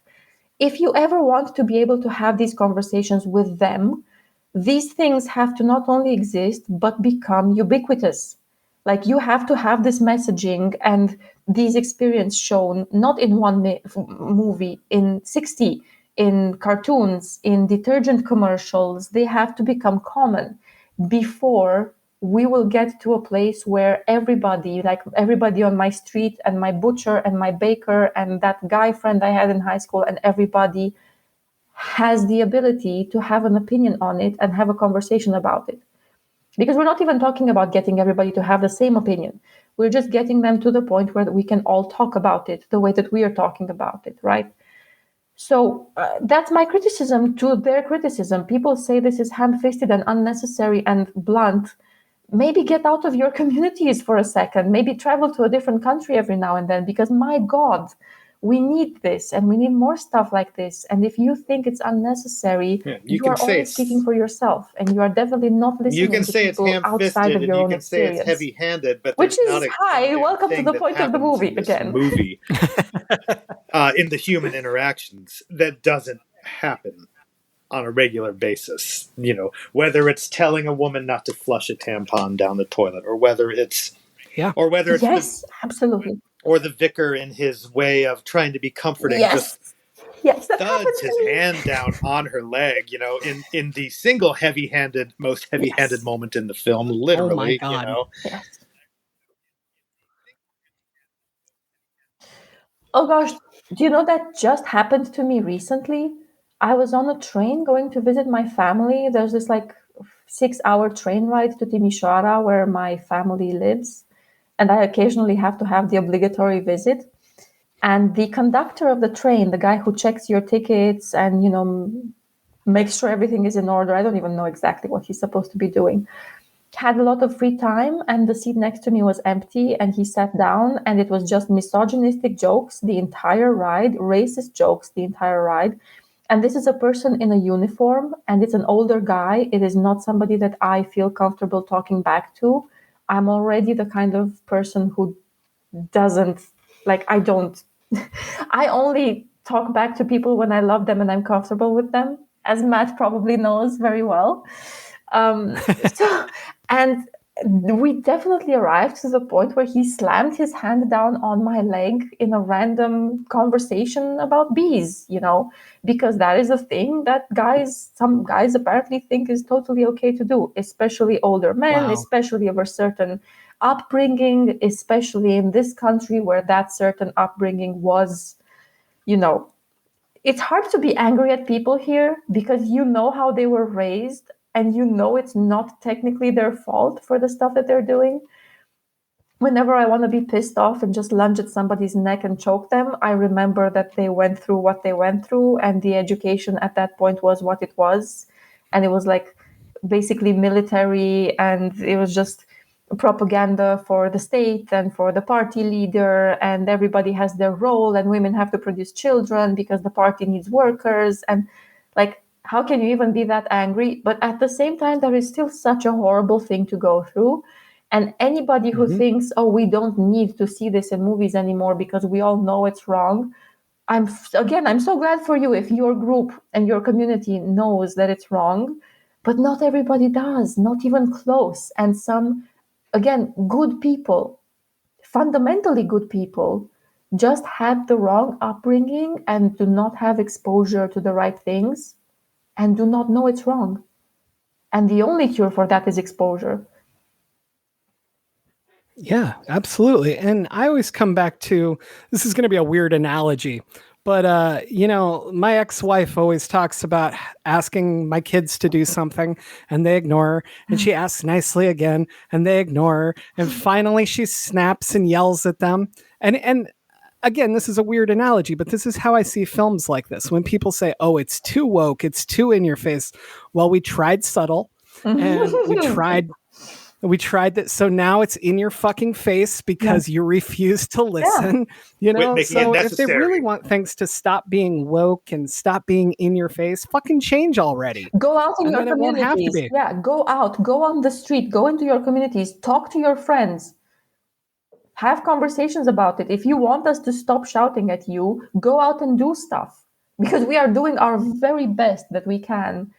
If you ever want to be able to have these conversations with them, these things have to not only exist, but become ubiquitous. Like, you have to have this messaging and these experiences shown not in one movie, in 60, in cartoons, in detergent commercials. They have to become common before we will get to a place where everybody, like everybody on my street and my butcher and my baker and that guy friend I had in high school, and everybody has the ability to have an opinion on it and have a conversation about it. Because we're not even talking about getting everybody to have the same opinion. We're just getting them to the point where we can all talk about it the way that we are talking about it, right? So that's my criticism to their criticism. People say this is ham-fisted and unnecessary and blunt. maybe get out of your communities for a second, maybe travel to a different country every now and then, because my God, we need this and we need more stuff like this. And if you think it's unnecessary, you are only speaking for yourself, and you are definitely not listening to people outside of your own experience. You can say it's heavy-handed, but which is hi, welcome to the point of the movie again. Movie in the human interactions that doesn't happen on a regular basis. You know, whether it's telling a woman not to flush a tampon down the toilet, or whether it's yes, absolutely. Or the vicar in his way of trying to be comforting, yes, that thuds his hand down on her leg, you know, in the single most heavy-handed moment in the film, literally. Oh my God. You know. Yes. Oh gosh, do you know that just happened to me recently? I was on a train going to visit my family. There's this like 6-hour train ride to Timișoara, where my family lives, and I occasionally have to have the obligatory visit. And the conductor of the train, the guy who checks your tickets and, you know, makes sure everything is in order, I don't even know exactly what he's supposed to be doing, had a lot of free time, and the seat next to me was empty, and he sat down, and it was just misogynistic jokes the entire ride, racist jokes the entire ride. And this is a person in a uniform, and it's an older guy. It is not somebody that I feel comfortable talking back to. I'm already the kind of person who doesn't, like, I don't, I only talk back to people when I love them and I'm comfortable with them, as Matt probably knows very well. And we definitely arrived to the point where he slammed his hand down on my leg in a random conversation about bees, you know, because that is a thing that some guys apparently think is totally okay to do, especially older men, especially of a certain upbringing, especially in this country where that certain upbringing was, you know, it's hard to be angry at people here because you know how they were raised, and you know it's not technically their fault for the stuff that they're doing. Whenever I want to be pissed off and just lunge at somebody's neck and choke them, I remember that they went through what they went through, and the education at that point was what it was. And it was like basically military, and it was just propaganda for the state and for the party leader, and everybody has their role, and women have to produce children because the party needs workers. And like, how can you even be that angry? But at the same time, there is still such a horrible thing to go through. And anybody who thinks, oh, we don't need to see this in movies anymore because we all know it's wrong, I'm so glad for you if your group and your community knows that it's wrong, but not everybody does, not even close. And some, again, good people, fundamentally good people, just had the wrong upbringing and do not have exposure to the right things and do not know it's wrong. And the only cure for that is exposure. Yeah, absolutely. And I always come back to, this is going to be a weird analogy, but, you know, my ex-wife always talks about asking my kids to do something and they ignore her, and she asks nicely again and they ignore her. And finally she snaps and yells at them. And again, this is a weird analogy, but this is how I see films like this. When people say, oh, it's too woke, it's too in your face. Well, we tried subtle and we tried that. So now it's in your fucking face because you refuse to listen. You know, so if they really want things to stop being woke and stop being in your face, fucking change already. Go out in your communities. Yeah, go out, go on the street, go into your communities, talk to your friends. Have conversations about it. If you want us to stop shouting at you, go out and do stuff. Because we are doing our very best that we can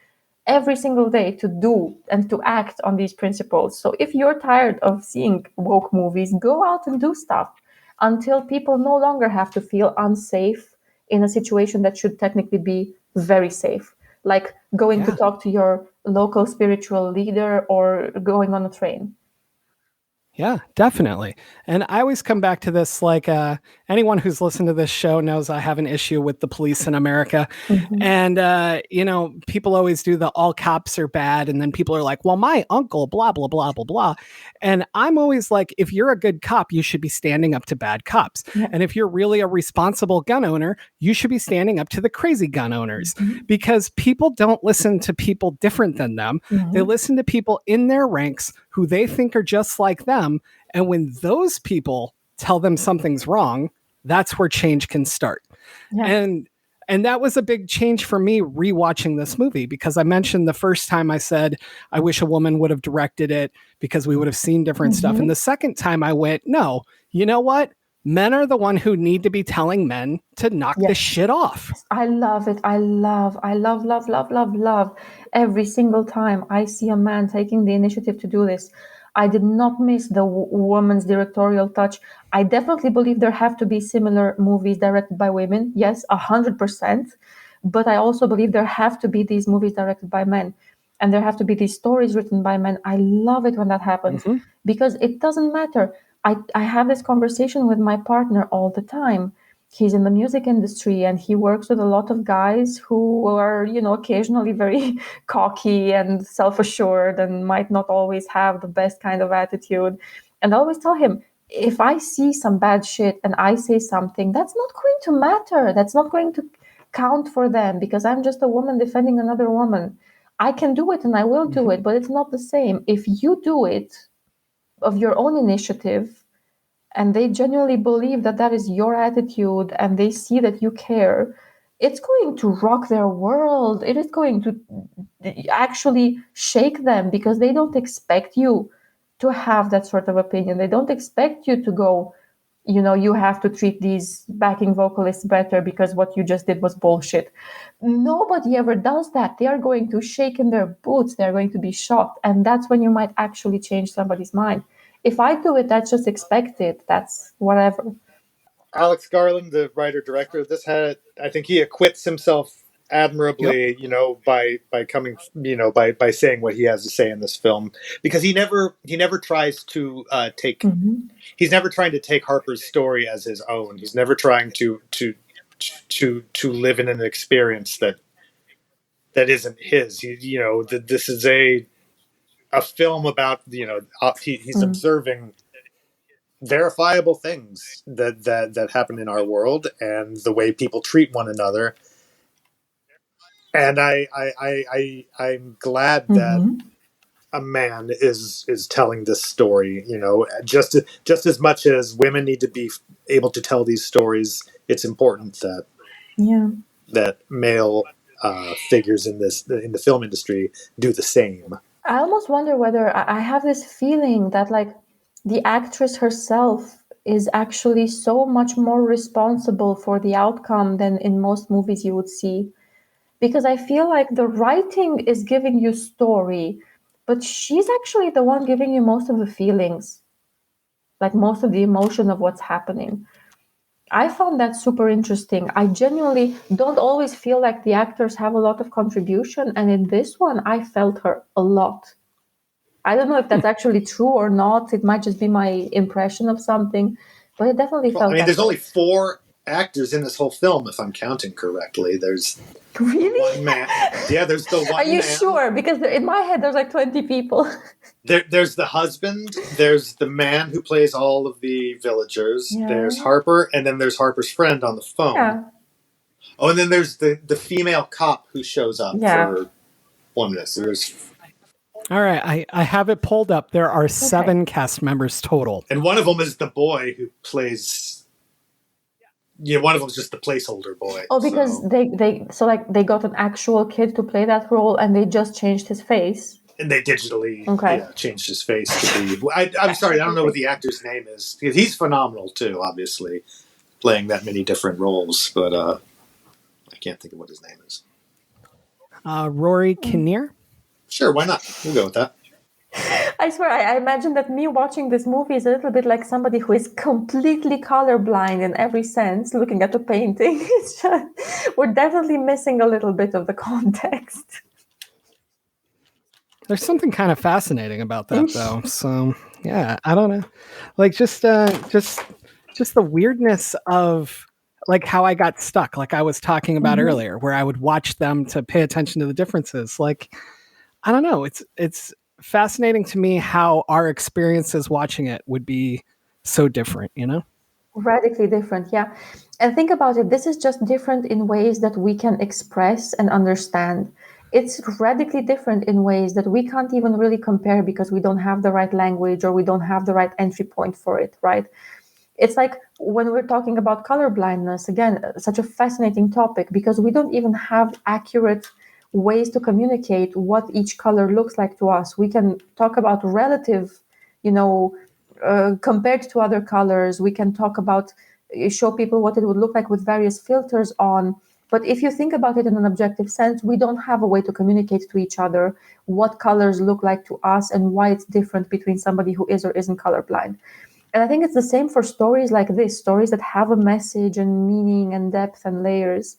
every single day to do and to act on these principles. So if you're tired of seeing woke movies, go out and do stuff until people no longer have to feel unsafe in a situation that should technically be very safe. Like going to talk to your local spiritual leader or going on a train. Yeah, definitely. And I always come back to this, like anyone who's listened to this show knows I have an issue with the police in America. And, you know, people always do the all cops are bad. And then people are like, well, my uncle, blah, blah, blah, blah, blah. And I'm always like, if you're a good cop, you should be standing up to bad cops. And if you're really a responsible gun owner, you should be standing up to the crazy gun owners, because people don't listen to people different than them. They listen to people in their ranks who they think are just like them. And when those people tell them something's wrong, that's where change can start. Yeah. And that was a big change for me rewatching this movie, because I mentioned the first time I said, I wish a woman would have directed it because we would have seen different stuff. And the second time I went, no, you know what? Men are the one who need to be telling men to knock this shit off. I love it. I love every single time I see a man taking the initiative to do this. I did not miss the woman's directorial touch. I definitely believe there have to be similar movies directed by women. Yes, 100%. But I also believe there have to be these movies directed by men. And there have to be these stories written by men. I love it when that happens because it doesn't matter. I have this conversation with my partner all the time. He's in the music industry and he works with a lot of guys who are, occasionally very cocky and self-assured and might not always have the best kind of attitude. And I always tell him, if I see some bad shit and I say something, that's not going to matter. That's not going to count for them because I'm just a woman defending another woman. I can do it and I will do it, but it's not the same. If you do it of your own initiative, and they genuinely believe that that is your attitude and they see that you care, it's going to rock their world. It is going to actually shake them because they don't expect you to have that sort of opinion. They don't expect you to go, you have to treat these backing vocalists better because what you just did was bullshit. Nobody ever does that. They are going to shake in their boots. They're going to be shocked. And that's when you might actually change somebody's mind. If I do it, that's just expected. That's whatever. Alex Garland, the writer-director of this, I think he acquits himself admirably, by coming, by saying what he has to say in this film, because he never tries to take, he's never trying to take Harper's story as his own. He's never trying to live in an experience that isn't his. This is a film about, he's observing verifiable things that happen in our world and the way people treat one another. And I'm glad that a man is telling this story, just as much as women need to be able to tell these stories. It's important that male figures in the film industry do the same. I almost wonder whether I have this feeling that the actress herself is actually so much more responsible for the outcome than in most movies you would see. Because I feel like the writing is giving you story, but she's actually the one giving you most of the feelings, like most of the emotion of what's happening. I found that super interesting. I genuinely don't always feel like the actors have a lot of contribution, and in this one, I felt her a lot. I don't know if that's actually true or not. It might just be my impression of something, but it definitely felt. There's only 4 actors in this whole film, if I'm counting correctly. There's really one man. Yeah, there's the one. Are you sure? Because in my head, there's like 20 people. There's the husband. There's the man who plays all of the villagers. Yeah. There's Harper, and then there's Harper's friend on the phone. Yeah. Oh, and then there's the female cop who shows up for 1 minute. So there's. All right, I have it pulled up. There are 7 cast members total. And one of them is the boy who plays... Yeah, one of them is just the placeholder boy. Oh, because they got an actual kid to play that role and they just changed his face. And they digitally changed his face to be... I'm sorry, I don't know what the actor's name is. He's phenomenal too, obviously, playing that many different roles. But I can't think of what his name is. Rory Kinnear? Sure, why not? We'll go with that. I swear, I imagine that me watching this movie is a little bit like somebody who is completely colorblind in every sense, looking at a painting. It's just, we're definitely missing a little bit of the context. There's something kind of fascinating about that, though. So, yeah, I don't know. Like, just the weirdness of... like how I got stuck, like I was talking about earlier, where I would watch them to pay attention to the differences. Like, I don't know. It's fascinating to me how our experiences watching it would be so different, Radically different, yeah. And think about it. This is just different in ways that we can express and understand. it's radically different in ways that we can't even really compare because we don't have the right language or we don't have the right entry point for it, right? It's like when we're talking about color blindness, again, such a fascinating topic because we don't even have accurate ways to communicate what each color looks like to us. We can talk about relative, compared to other colors. We can talk about, show people what it would look like with various filters on. But if you think about it in an objective sense, we don't have a way to communicate to each other what colors look like to us and why it's different between somebody who is or isn't colorblind. And I think it's the same for stories like this, stories that have a message and meaning and depth and layers.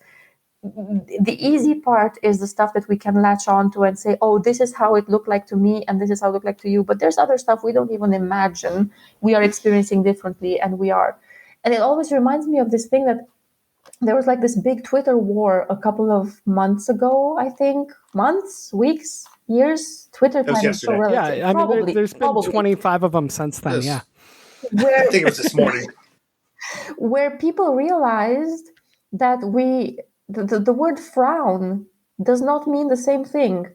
The easy part is the stuff that we can latch on to and say, oh, this is how it looked like to me and this is how it looked like to you. But there's other stuff we don't even imagine we are experiencing differently, and we are. And it always reminds me of this thing that there was like this big Twitter war a couple of months ago, I think. Months, weeks, years. Twitter It was time is so yesterday. relative. Yeah, I mean, there's been probably. 25 of them since then. Yes. Yeah. Where, I think it was this morning. where people realized that the word frown does not mean the same thing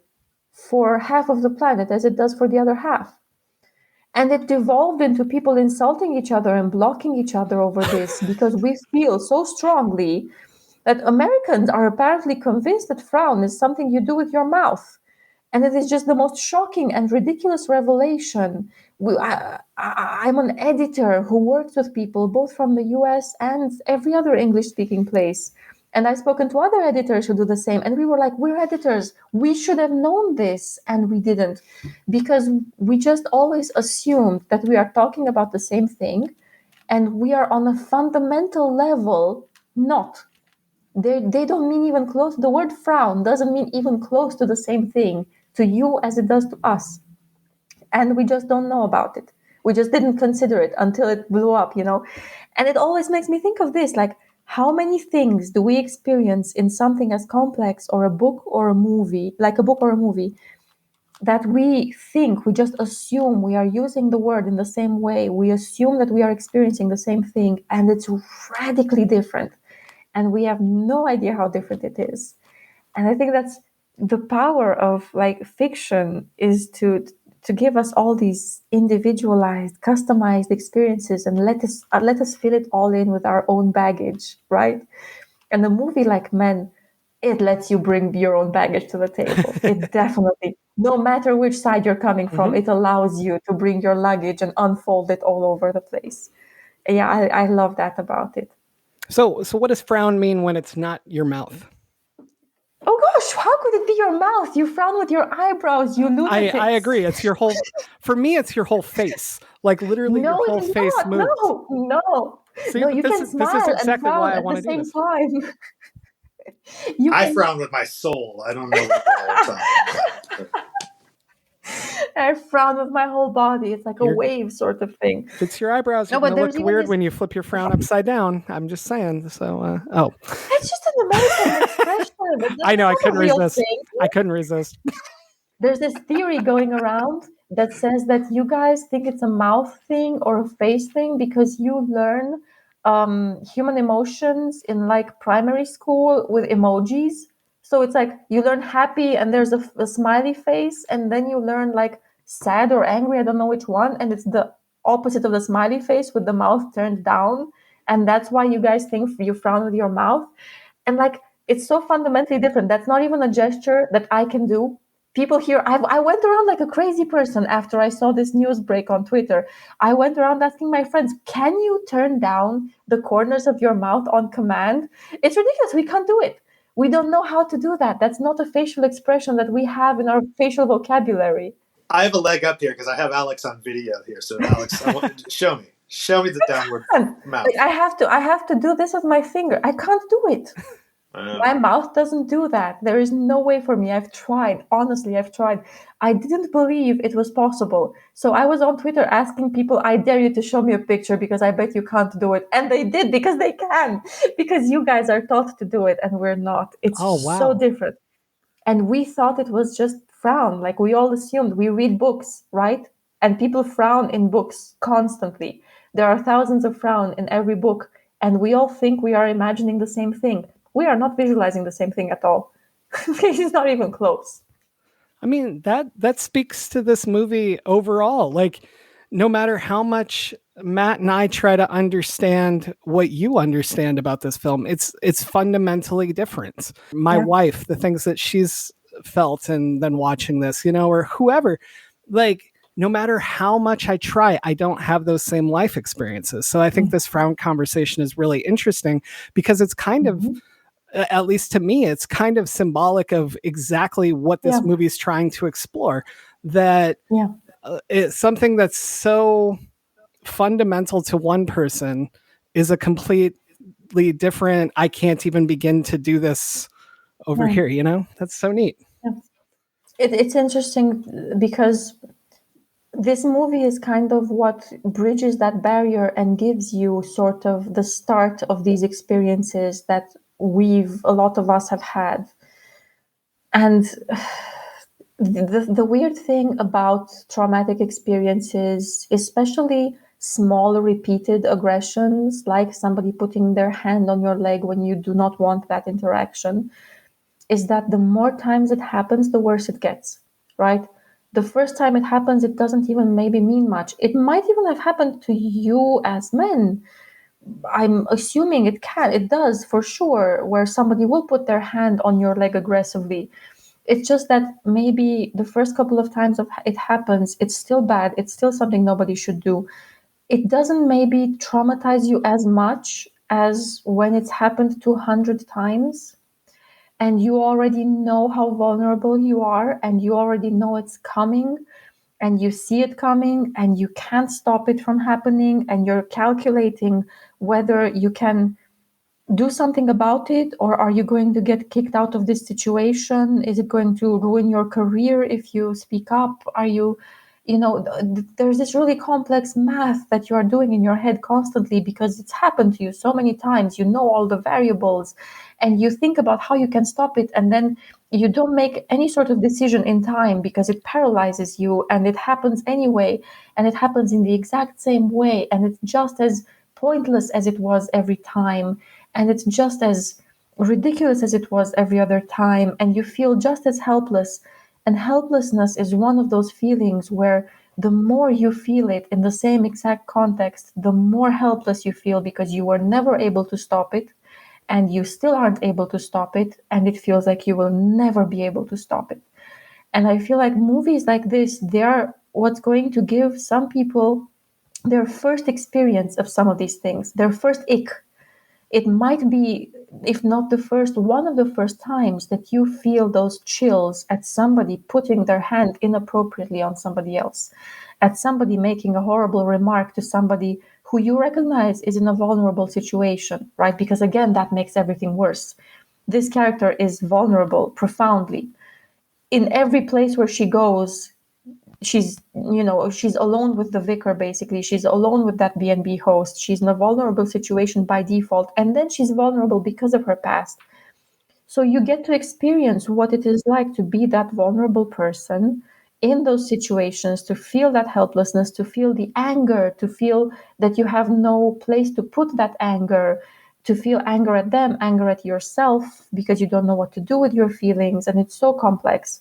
for half of the planet as it does for the other half. And it devolved into people insulting each other and blocking each other over this because we feel so strongly that Americans are apparently convinced that frown is something you do with your mouth. And it is just the most shocking and ridiculous revelation. I'm an editor who works with people both from the US and every other English-speaking place. And I've spoken to other editors who do the same. And we were like, we're editors. We should have known this. And we didn't. Because we just always assumed that we are talking about the same thing. And we are on a fundamental level not. They don't mean even close. The word frown doesn't mean even close to the same thing to you as it does to us. And we just don't know about it. We just didn't consider it until it blew up, And it always makes me think of this, like, how many things do we experience in something as complex or a book or a movie, like a book or a movie, that we just assume we are using the word in the same way. We assume that we are experiencing the same thing, and it's radically different. And we have no idea how different it is. And I think that's the power of like fiction, is to give us all these individualized, customized experiences and let us fill it all in with our own baggage, right? And a movie like Men, it lets you bring your own baggage to the table. It definitely, no matter which side you're coming from, it allows you to bring your luggage and unfold it all over the place. Yeah, I love that about it. So what does frown mean when it's not your mouth? Oh gosh, how could it be your mouth? You frown with your eyebrows, you lunatic. I agree. It's your whole, for me, it's your whole face. Like literally your whole face moves. No. See, no, you can smile this is exactly and frown why I at want the to do same this. time. I frown with my soul. I don't know what you're talking about. I frown with my whole body. It's like a wave sort of thing. If it's your eyebrows, you're going to look weird when you flip your frown upside down. I'm just saying. So, That's just an American expression. I know. I couldn't resist. I couldn't resist. There's this theory going around that says that you guys think it's a mouth thing or a face thing because you learn human emotions in like primary school with emojis. So it's like you learn happy and there's a smiley face, and then you learn like sad or angry, I don't know which one, and it's the opposite of the smiley face with the mouth turned down, and that's why you guys think you frown with your mouth. And like, it's so fundamentally different. That's not even a gesture that I can do. People here, I went around like a crazy person after I saw this news break on Twitter. I went around asking my friends, can you turn down the corners of your mouth on command? It's ridiculous. We can't do it. We don't know how to do that. That's not a facial expression that we have in our facial vocabulary. I have a leg up here because I have Alex on video here. So Alex, show me the downward mouth. Like, I have to do this with my finger. I can't do it. My mouth doesn't do that. There is no way for me. I've tried. Honestly, I've tried. I didn't believe it was possible. So I was on Twitter asking people, I dare you to show me a picture because I bet you can't do it. And they did, because they can. Because you guys are taught to do it and we're not. It's so different. And we thought it was just frown. Like we all assumed. We read books, right? And people frown in books constantly. There are thousands of frown in every book. And we all think we are imagining the same thing. We are not visualizing the same thing at all. He's not even close. I mean, that speaks to this movie overall. Like, no matter how much Matt and I try to understand what you understand about this film, it's fundamentally different. My wife, the things that she's felt and then watching this, or whoever, like, no matter how much I try, I don't have those same life experiences. So I think this frown conversation is really interesting because it's kind of, at least to me, it's kind of symbolic of exactly what this movie is trying to explore. That it's something that's so fundamental to one person is a completely different, I can't even begin to do this over here, That's so neat. It's interesting because this movie is kind of what bridges that barrier and gives you sort of the start of these experiences that a lot of us have had. And the weird thing about traumatic experiences, especially small repeated aggressions, like somebody putting their hand on your leg when you do not want that interaction, is that the more times it happens, the worse it gets, right? The first time it happens, it doesn't even maybe mean much. It might even have happened to you as men. I'm assuming it does for sure, where somebody will put their hand on your leg aggressively. It's just that maybe the first couple of times it happens, it's still bad. It's still something nobody should do. It doesn't maybe traumatize you as much as when it's happened 200 times and you already know how vulnerable you are and you already know it's coming and you see it coming and you can't stop it from happening and you're calculating whether you can do something about it, or are you going to get kicked out of this situation? Is it going to ruin your career if you speak up? Are you, there's this really complex math that you are doing in your head constantly because it's happened to you so many times. You know all the variables and you think about how you can stop it, and then you don't make any sort of decision in time because it paralyzes you, and it happens anyway, and it happens in the exact same way, and it's just as pointless as it was every time, and it's just as ridiculous as it was every other time, and you feel just as helpless. And helplessness is one of those feelings where the more you feel it in the same exact context, the more helpless you feel because you were never able to stop it, and you still aren't able to stop it, and it feels like you will never be able to stop it. And I feel like movies like this, they are what's going to give some people their first experience of some of these things, their first ick. It might be, if not the first, one of the first times that you feel those chills at somebody putting their hand inappropriately on somebody else, at somebody making a horrible remark to somebody who you recognize is in a vulnerable situation, right? Because again, that makes everything worse. This character is vulnerable profoundly. In every place where she goes, she's alone with the vicar. Basically, she's alone with that B&B host. She's in a vulnerable situation by default, and then she's vulnerable because of her past. So you get to experience what it is like to be that vulnerable person in those situations, to feel that helplessness, to feel the anger, to feel that you have no place to put that anger, to feel anger at them, anger at yourself, because you don't know what to do with your feelings, and it's so complex.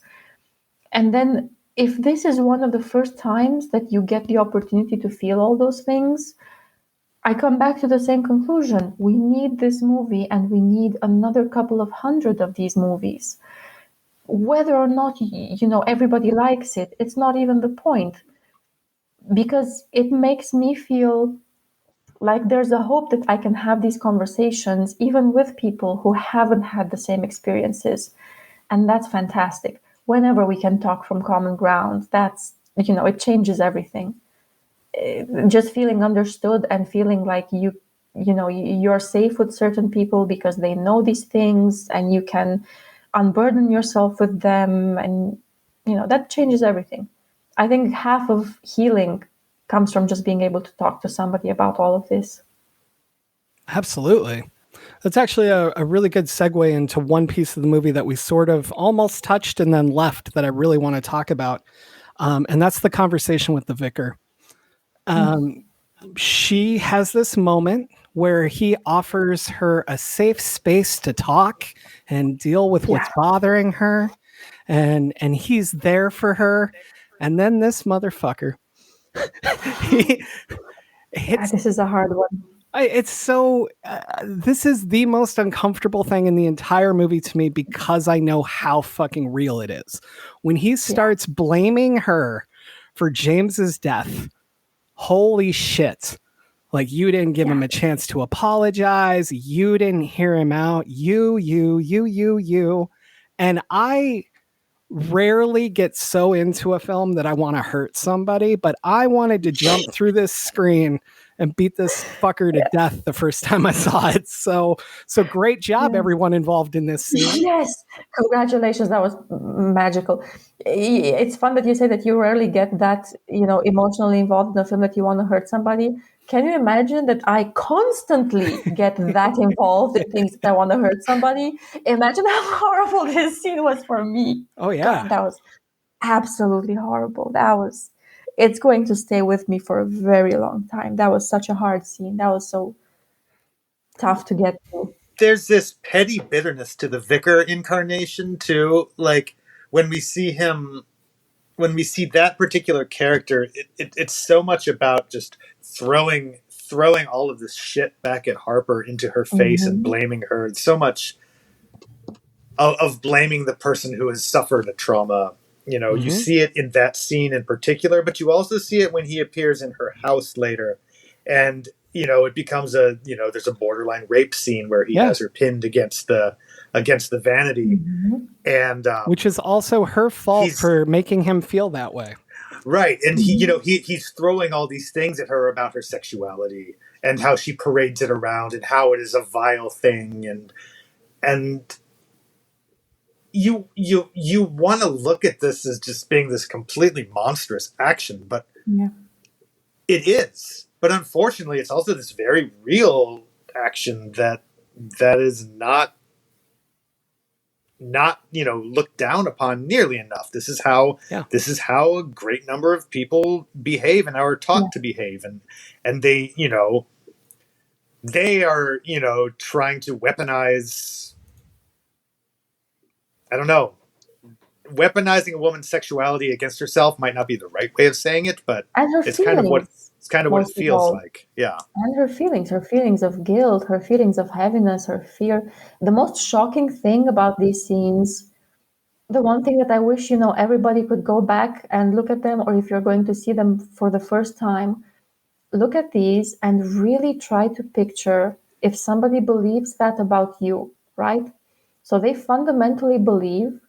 And then if this is one of the first times that you get the opportunity to feel all those things, I come back to the same conclusion. We need this movie, and we need another couple of hundred of these movies. Whether or not, everybody likes it, it's not even the point. Because it makes me feel like there's a hope that I can have these conversations even with people who haven't had the same experiences. And that's fantastic. Whenever we can talk from common ground, that's, it changes everything. Just feeling understood and feeling like you're safe with certain people because they know these things, and you can unburden yourself with them, and that changes everything. I think half of healing comes from just being able to talk to somebody about all of this. Absolutely. That's actually a really good segue into one piece of the movie that we sort of almost touched and then left that I really want to talk about. And that's the conversation with the vicar. she has this moment where he offers her a safe space to talk and deal with what's bothering her, and he's there for her. And then this motherfucker, This is a hard one. It's so. This is the most uncomfortable thing in the entire movie to me because I know how fucking real it is. When he starts blaming her for James's death, holy shit. Like, you didn't give him a chance to apologize. You didn't hear him out. You. And I rarely get so into a film that I want to hurt somebody, but I wanted to jump through this screen and beat this fucker to death the first time I saw it. So great job, everyone involved in this scene. Yes, congratulations. That was magical. It's fun that you say that you rarely get that, emotionally involved in a film that you want to hurt somebody. Can you imagine that I constantly get that involved in things that I want to hurt somebody? Imagine how horrible this scene was for me. Oh, yeah. God, that was absolutely horrible. It's going to stay with me for a very long time. That was such a hard scene. That was so tough to get through. There's this petty bitterness to the vicar incarnation too. Like, when we see that particular character, it's so much about just throwing all of this shit back at Harper into her face and blaming her. It's so much of blaming the person who has suffered a trauma. You see it in that scene in particular, but you also see it when he appears in her house later. And, it becomes there's a borderline rape scene where he has her pinned against the vanity. And which is also her fault for making him feel that way. Right. And he's throwing all these things at her about her sexuality and how she parades it around and how it is a vile thing. And you want to look at this as just being this completely monstrous action, but it is. But unfortunately, it's also this very real action that is not looked down upon nearly enough. This is how a great number of people behave and are taught to behave, and they they are trying to weaponize. I don't know. Weaponizing a woman's sexuality against herself might not be the right way of saying it, but it's kind of what it feels like. Yeah. And her feelings of guilt, her feelings of heaviness, her fear. The most shocking thing about these scenes, the one thing that I wish, everybody could go back and look at them, or if you're going to see them for the first time, look at these and really try to picture if somebody believes that about you, right? So they fundamentally believe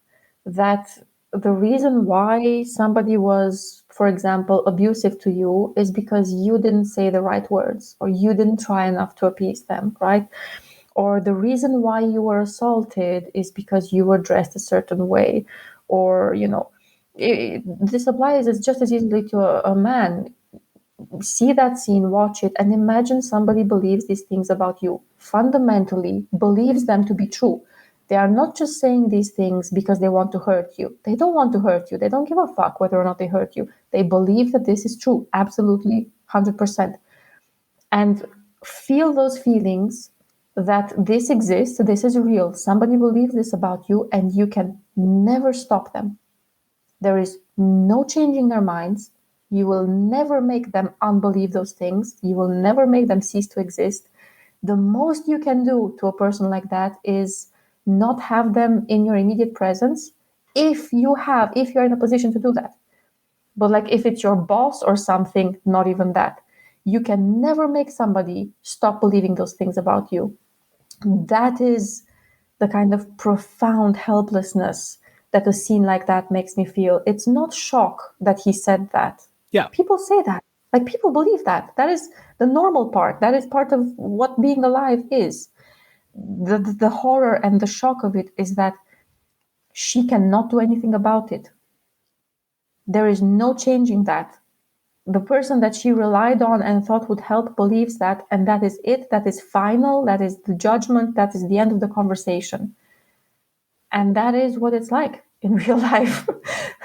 that the reason why somebody was, for example, abusive to you is because you didn't say the right words or you didn't try enough to appease them, right? Or the reason why you were assaulted is because you were dressed a certain way. Or, this applies just as easily to a man. See that scene, watch it, and imagine somebody believes these things about you, fundamentally believes them to be true. They are not just saying these things because they want to hurt you. They don't want to hurt you. They don't give a fuck whether or not they hurt you. They believe that this is true, absolutely, 100%. And feel those feelings that this exists, this is real. Somebody believes this about you, and you can never stop them. There is no changing their minds. You will never make them unbelieve those things. You will never make them cease to exist. The most you can do to a person like that is not have them in your immediate presence if you're in a position to do that. But like if it's your boss or something, not even that. You can never make somebody stop believing those things about you. That is the kind of profound helplessness that a scene like that makes me feel. It's not shock that he said that. Yeah. People say that. Like, people believe that. That is the normal part. That is part of what being alive is. The horror and the shock of it is that she cannot do anything about it. There is no changing that. The person that she relied on and thought would help believes that, and that is it. That is final. That is the judgment. That is the end of the conversation. And that is what it's like. in real life.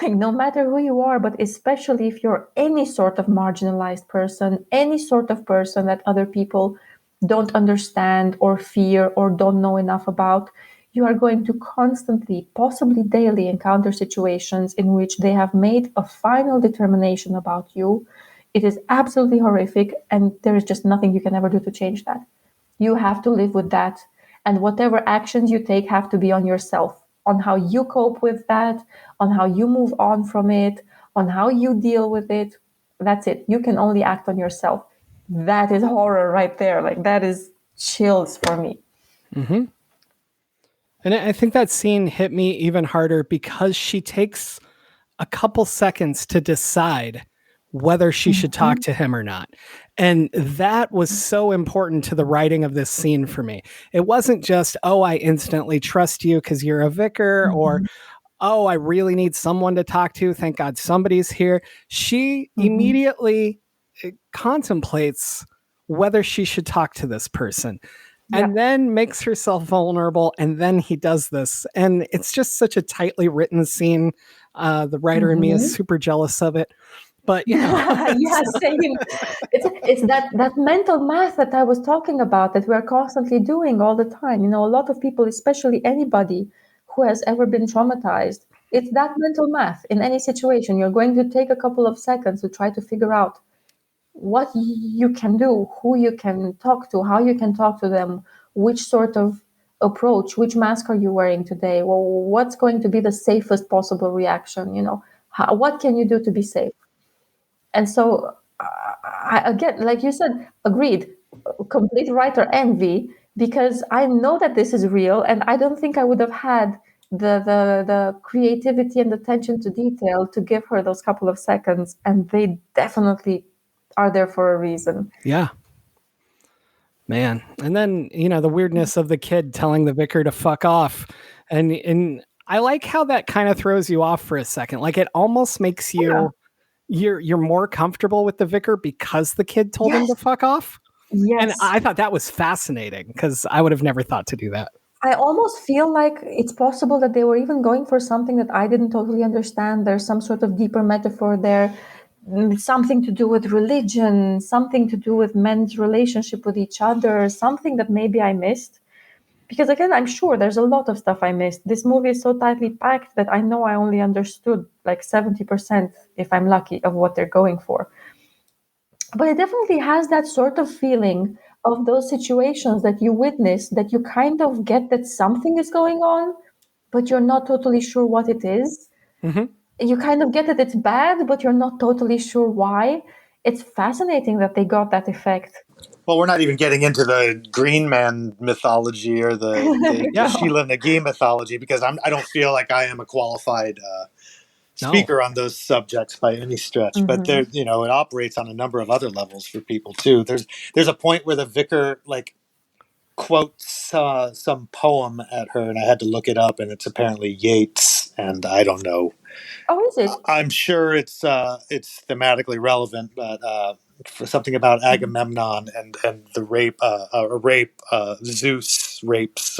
Like, no matter who you are, but especially if you're any sort of marginalized person, any sort of person that other people don't understand or fear or don't know enough about, you are going to constantly, possibly daily, encounter situations in which they have made a final determination about you. It is absolutely horrific, and there is just nothing you can ever do to change that. You have to live with that. And whatever actions you take have to be on yourself, on how you cope with that, on how you move on from it, on how you deal with it. That's it. You can only act on yourself. That is horror right there. Like, that is chills for me. Mm-hmm. And I think that scene hit me even harder because she takes a couple seconds to decide whether she should talk to him or not. And that was so important to the writing of this scene for me. It wasn't just, oh, I instantly trust you because you're a vicar, or, oh, I really need someone to talk to. Thank God somebody's here. She immediately contemplates whether she should talk to this person. And then makes herself vulnerable, and then he does this. And it's just such a tightly written scene. The writer in me is super jealous of it. But, you know. Yeah, same. It's that mental math that I was talking about that we're constantly doing all the time. You know, a lot of people, especially anybody who has ever been traumatized, it's that mental math in any situation. You're going to take a couple of seconds to try to figure out what you can do, who you can talk to, how you can talk to them, which sort of approach, which mask are you wearing today? Well, what's going to be the safest possible reaction? You know, what can you do to be safe? And so, again, like you said, agreed, complete writer envy, because I know that this is real, and I don't think I would have had the creativity and attention to detail to give her those couple of seconds, and they definitely are there for a reason. Yeah. Man. And then, you know, the weirdness of the kid telling the vicar to fuck off. And I like how that kind of throws you off for a second. Like, it almost makes you you're more comfortable with the vicar because the kid told him to fuck off. And Yes. I thought that was fascinating because I would have never thought to do that. I almost feel like it's possible that they were even going for something that I didn't totally understand. There's some sort of deeper metaphor there, something to do with religion, something to do with men's relationship with each other, something that maybe I missed. Because again, I'm sure there's a lot of stuff I missed. This movie is so tightly packed that I know I only understood like 70%, if I'm lucky, of what they're going for. But it definitely has that sort of feeling of those situations that you witness, that you kind of get that something is going on, but you're not totally sure what it is. You kind of get that it's bad, but you're not totally sure why. It's fascinating that they got that effect. Well, we're not even getting into the Green Man mythology or the Sheila Nagi mythology, because I don't feel like I am a qualified speaker on those subjects by any stretch. But there, you know, it operates on a number of other levels for people too. There's a point where the vicar like quotes some poem at her, and I had to look it up, and it's apparently Yeats, and I don't know. Oh, is it? I'm sure it's thematically relevant, but for something about Agamemnon and the rape, Zeus rapes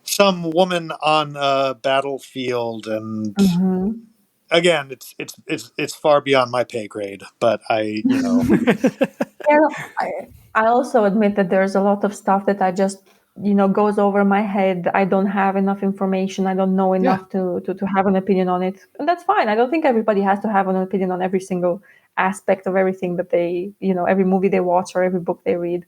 some woman on a battlefield, and again, it's far beyond my pay grade. But Yeah, I also admit that there's a lot of stuff that I just, goes over my head. I don't have enough information. I don't know enough to have an opinion on it. And that's fine. I don't think everybody has to have an opinion on every single aspect of everything that they, every movie they watch or every book they read.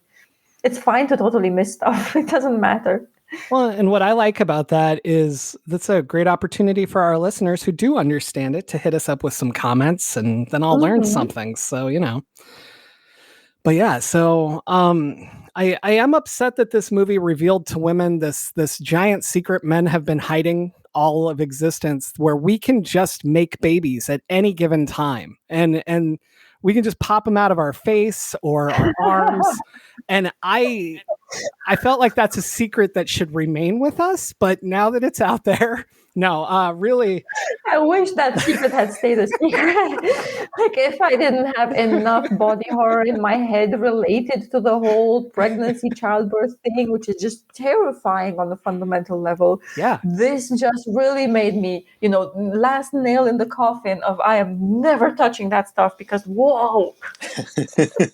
It's fine to totally miss stuff. It doesn't matter. Well, and what I like about that is that's a great opportunity for our listeners who do understand it to hit us up with some comments, and then I'll learn something. So, you know. But yeah, so I am upset that this movie revealed to women this giant secret men have been hiding all of existence, where we can just make babies at any given time, and we can just pop them out of our face or our arms. And I felt like that's a secret that should remain with us, but now that it's out there, No, really. I wish that secret had stayed a secret. Like, if I didn't have enough body horror in my head related to the whole pregnancy, childbirth thing, which is just terrifying on a fundamental level, Yeah. this just really made me, last nail in the coffin of I am never touching that stuff because, whoa.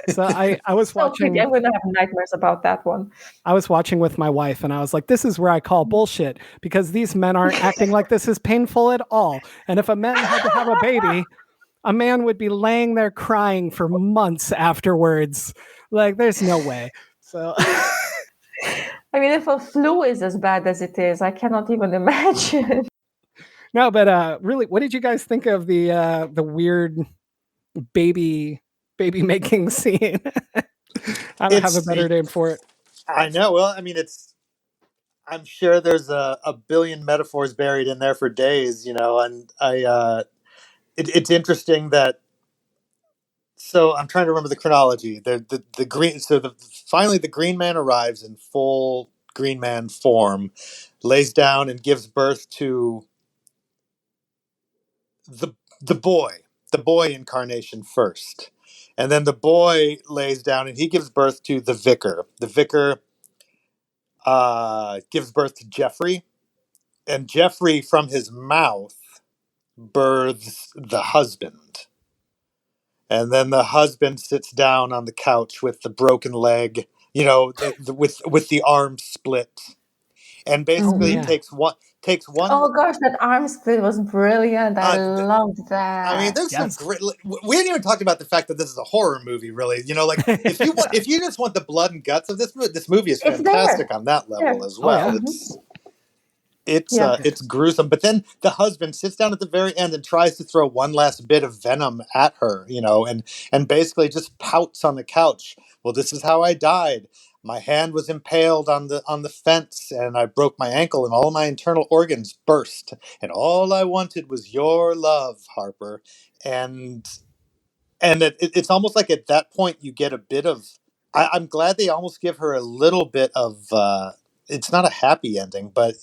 So I was So creepy. watching. I'm going to have nightmares about that one. I was watching with my wife and I was like, this is where I call bullshit because these men aren't acting like this is painful at all. And if a man had to have a baby, a man would be laying there crying for months afterwards. Like, there's no way. So, I mean, if a flu is as bad as it is, I cannot even imagine. no, but really, what did you guys think of the weird baby making scene? I don't have a better name for it. I know. Well, I mean, I'm sure there's a billion metaphors buried in there for days, and it's interesting that. So I'm trying to remember the chronology. The green. So finally the Green Man arrives in full Green Man form, lays down and gives birth to the boy incarnation first, and then the boy lays down and he gives birth to the vicar. The vicar gives birth to Jeffrey, and Jeffrey from his mouth births the husband. And then the husband sits down on the couch with the broken leg, with the arm split, and basically takes one. Oh gosh, that arm split was brilliant. I loved that. I mean, there's some great. We haven't even talked about the fact that this is a horror movie, really. Like if you just want the blood and guts of this movie is fantastic on that level as well. It's gruesome, but then the husband sits down at the very end and tries to throw one last bit of venom at her, and basically just pouts on the couch. Well, this is how I died. My hand was impaled on the fence, and I broke my ankle, and all my internal organs burst. And all I wanted was your love, Harper. And it's almost like at that point you get a bit of. I'm glad they almost give her a little bit of. It's not a happy ending, but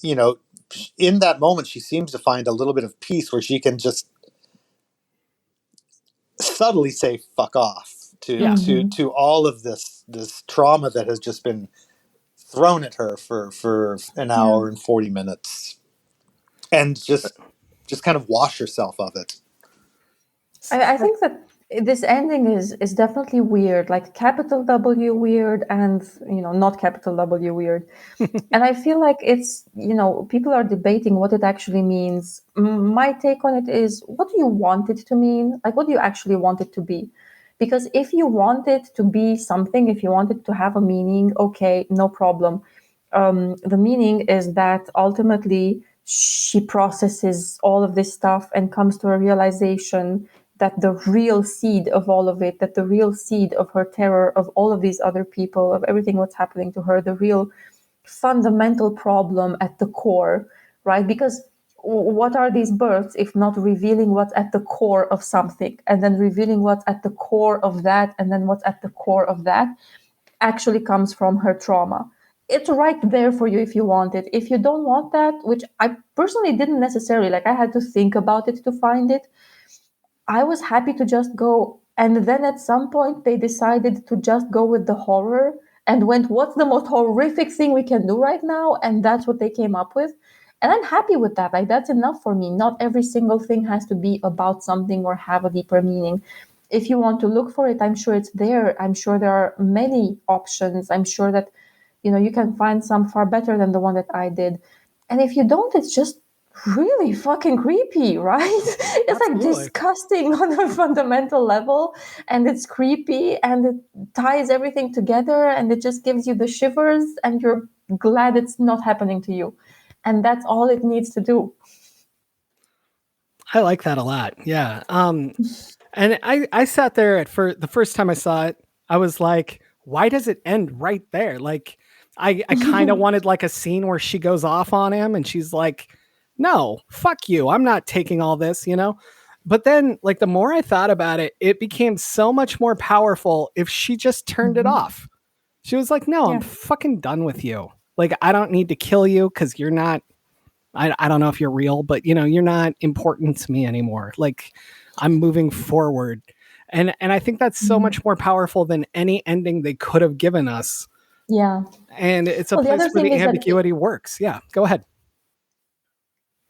in that moment she seems to find a little bit of peace where she can just subtly say "fuck off" to all of this trauma that has just been thrown at her for an hour and 40 minutes, and just kind of wash herself of it. I think that this ending is definitely weird, like capital W weird and not capital W weird. And I feel like it's people are debating what it actually means. My take on it is, what do you want it to mean? Like, what do you actually want it to be? Because if you want it to be something, if you want it to have a meaning, okay, no problem. The meaning is that ultimately she processes all of this stuff and comes to a realization that the real seed of all of it, that the real seed of her terror, of all of these other people, of everything what's happening to her, the real fundamental problem at the core, right? Because what are these births if not revealing what's at the core of something, and then revealing what's at the core of that, and then what's at the core of that actually comes from her trauma. It's right there for you if you want it. If you don't want that, which I personally didn't necessarily, like, I had to think about it to find it, I was happy to just go. And then at some point, they decided to just go with the horror and went, what's the most horrific thing we can do right now? And that's what they came up with. And I'm happy with that. Like, that's enough for me. Not every single thing has to be about something or have a deeper meaning. If you want to look for it, I'm sure it's there. I'm sure there are many options. I'm sure that, you can find some far better than the one that I did. And if you don't, it's just really fucking creepy, right? It's like disgusting on a fundamental level, and it's creepy, and it ties everything together, and it just gives you the shivers, and you're glad it's not happening to you. And that's all it needs to do. I like that a lot. Yeah. And I sat there the first time I saw it, I was like, why does it end right there? Like, I kind of wanted like a scene where she goes off on him and she's like, no, fuck you. I'm not taking all this, But then, like, the more I thought about it, it became so much more powerful if she just turned it off. She was like, no, I'm fucking done with you. Like, I don't need to kill you because you're not I don't know if you're real, but you're not important to me anymore. Like, I'm moving forward. And I think that's so much more powerful than any ending they could have given us. Yeah. And it's a Well, the place other where thing the is that ambiguity works. Yeah, go ahead.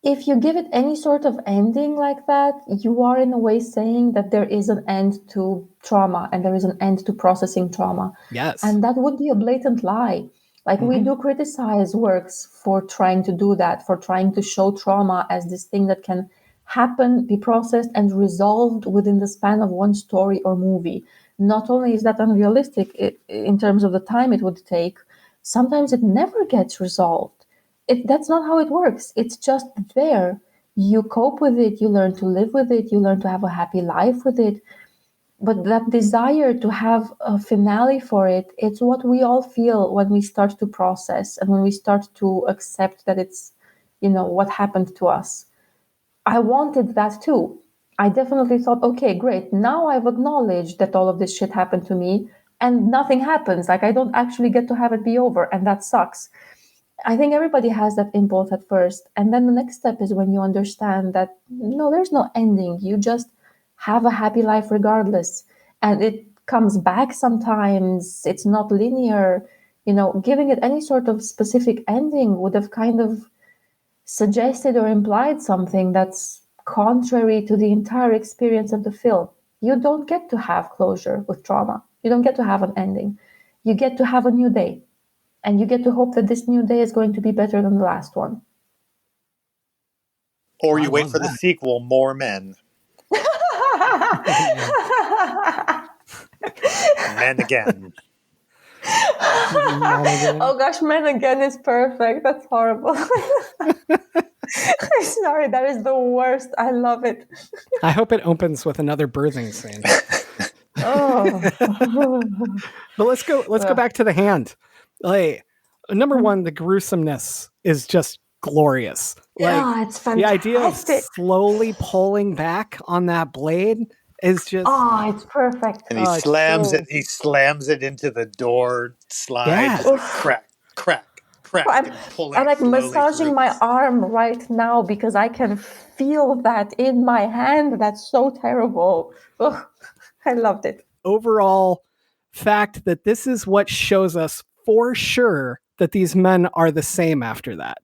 if you give it any sort of ending like that, you are in a way saying that there is an end to trauma and there is an end to processing trauma. Yes. And that would be a blatant lie. Like, we do criticize works for trying to do that, for trying to show trauma as this thing that can happen, be processed, and resolved within the span of one story or movie. Not only is that unrealistic in terms of the time it would take, sometimes it never gets resolved. That's not how it works. It's just there. You cope with it, you learn to live with it, you learn to have a happy life with it. But that desire to have a finale for it, it's what we all feel when we start to process and when we start to accept that it's, what happened to us. I wanted that too. I definitely thought, okay, great. Now I've acknowledged that all of this shit happened to me and nothing happens. Like, I don't actually get to have it be over, and that sucks. I think everybody has that impulse at first. And then the next step is when you understand that no, there's no ending. You just have a happy life regardless. And it comes back sometimes. It's not linear. Giving it any sort of specific ending would have kind of suggested or implied something that's contrary to the entire experience of the film. You don't get to have closure with trauma. You don't get to have an ending. You get to have a new day. And you get to hope that this new day is going to be better than the last one. Or you wait for the sequel, More Men. Men Again. Oh gosh, Men Again is perfect. That's horrible. I'm sorry, that is the worst. I love it. I hope it opens with another birthing scene. But let's go back to the hand. Like, number one, the gruesomeness is just glorious. Like, it's fantastic. The idea of slowly pulling back on that blade is just it's perfect. And he slams it into the door slide. Yeah. Crack. I'm like massaging my arm right now because I can feel that in my hand. That's so terrible. Ugh, I loved it. Overall fact that this is what shows us for sure that these men are the same after that,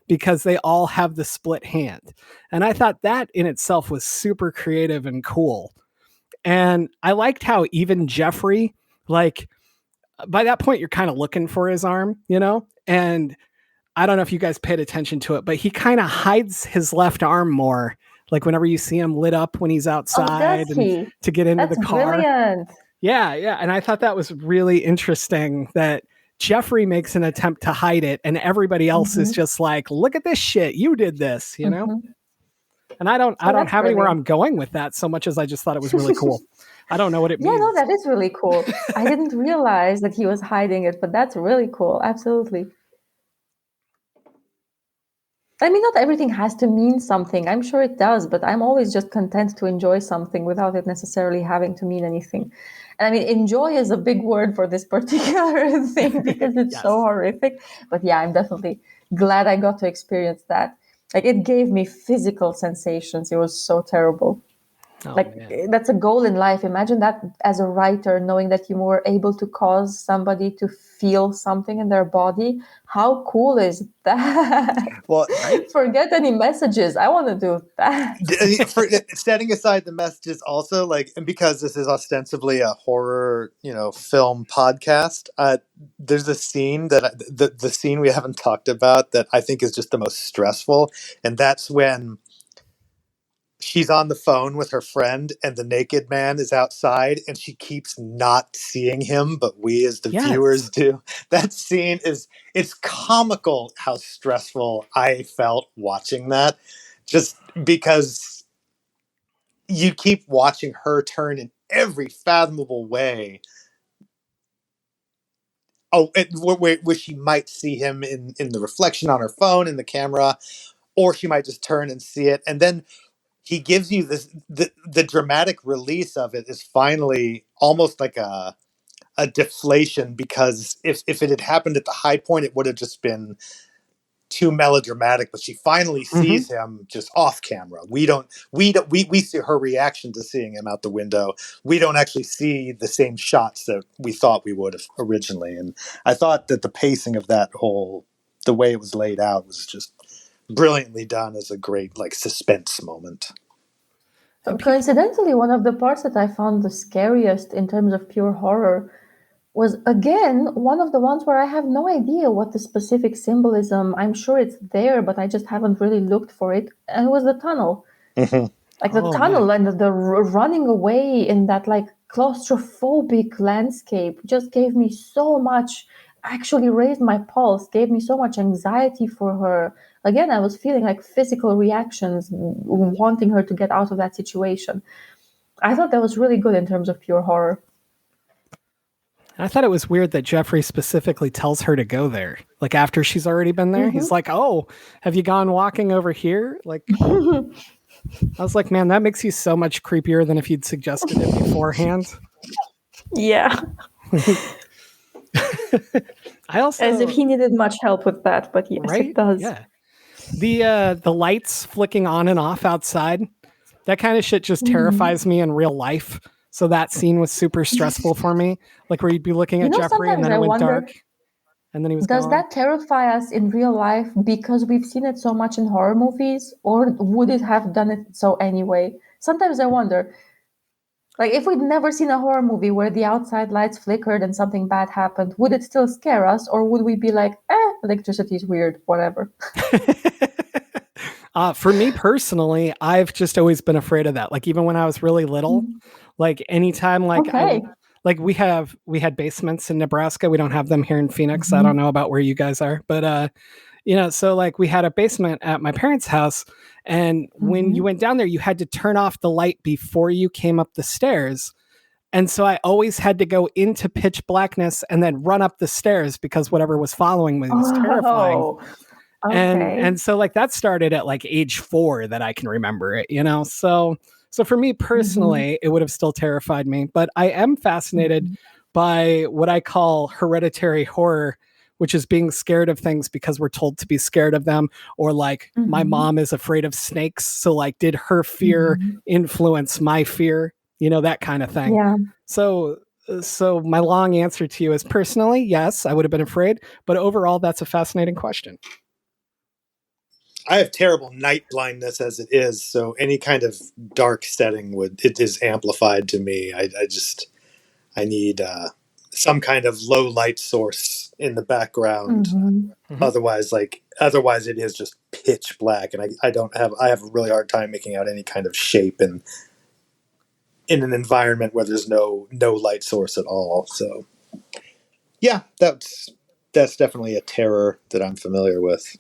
because they all have the split hand. And I thought that in itself was super creative and cool. And I liked how even Jeffrey, like, by that point, you're kind of looking for his arm, And I don't know if you guys paid attention to it, but he kind of hides his left arm more. Like, whenever you see him lit up when he's outside and to get into the car. Brilliant. Yeah. And I thought that was really interesting that Jeffrey makes an attempt to hide it and everybody else is just like, look at this shit. You did this, And I don't have anywhere I'm going with that so much as I just thought it was really cool. I don't know what it means. Yeah, no, that is really cool. I didn't realize that he was hiding it, but that's really cool. Absolutely. I mean, not everything has to mean something. I'm sure it does, but I'm always just content to enjoy something without it necessarily having to mean anything. And I mean, enjoy is a big word for this particular thing because it's so horrific. But yeah, I'm definitely glad I got to experience that. Like, it gave me physical sensations. It was so terrible. That's a goal in life. Imagine that as a writer, knowing that you were able to cause somebody to feel something in their body. How cool is that? Well, forget any messages. I want to do that. Setting aside the messages also, like, and because this is ostensibly a horror, film podcast, there's a scene that the scene we haven't talked about that I think is just the most stressful. And that's when she's on the phone with her friend and the naked man is outside and she keeps not seeing him, but we as the viewers do. That scene it's comical how stressful I felt watching that, just because you keep watching her turn in every fathomable way. Oh, where she might see him in the reflection on her phone in the camera, or she might just turn and see it. And then he gives you this, the dramatic release of it is finally almost like a deflation, because if it had happened at the high point, it would have just been too melodramatic, but she finally sees him just off camera. We see her reaction to seeing him out the window. We don't actually see the same shots that we thought we would have originally. And I thought that the pacing of that the way it was laid out was just brilliantly done as a great like suspense moment. Coincidentally, one of the parts that I found the scariest in terms of pure horror was, again, one of the ones where I have no idea what the specific symbolism. I'm sure it's there, but I just haven't really looked for it. And it was the tunnel. Like the tunnel and the running away in that like claustrophobic landscape just gave me so much, actually raised my pulse, gave me so much anxiety for her. Again, I was feeling like physical reactions, wanting her to get out of that situation. I thought that was really good in terms of pure horror. I thought it was weird that Jeffrey specifically tells her to go there. Like after she's already been there, he's like, "Oh, have you gone walking over here?" Like, I was like, man, that makes you so much creepier than if you'd suggested it beforehand. Yeah. I also, as if he needed much help with that, but yes, right? It does. Yeah. The lights flicking on and off outside, that kind of shit just terrifies me in real life. So that scene was super stressful for me. Like where you'd be looking at Jeffrey and then it went dark. And then he was Does gone. that terrify us in real life because we've seen it so much in horror movies, or would it have done it so anyway? Sometimes I wonder, like if we'd never seen a horror movie where the outside lights flickered and something bad happened, would it still scare us, or would we be like, electricity is weird, whatever? For me personally, I've just always been afraid of that. Like even when I was really little, like anytime, like we had basements in Nebraska. We don't have them here in Phoenix. I don't know about where you guys are, but so like we had a basement at my parents' house, and when you went down there, you had to turn off the light before you came up the stairs. And so I always had to go into pitch blackness and then run up the stairs because whatever was following me was terrifying. And so like that started at like age 4 that I can remember it, So for me personally, it would have still terrified me, but I am fascinated by what I call hereditary horror, which is being scared of things because we're told to be scared of them, or like my mom is afraid of snakes. So like, did her fear influence my fear? That kind of thing. Yeah. So my long answer to you is personally, yes, I would have been afraid, but overall, that's a fascinating question. I have terrible night blindness as it is, so any kind of dark setting it is amplified to me. I need some kind of low light source in the background. Otherwise it is just pitch black, and I have a really hard time making out any kind of shape in an environment where there's no light source at all. So yeah, that's definitely a terror that I'm familiar with.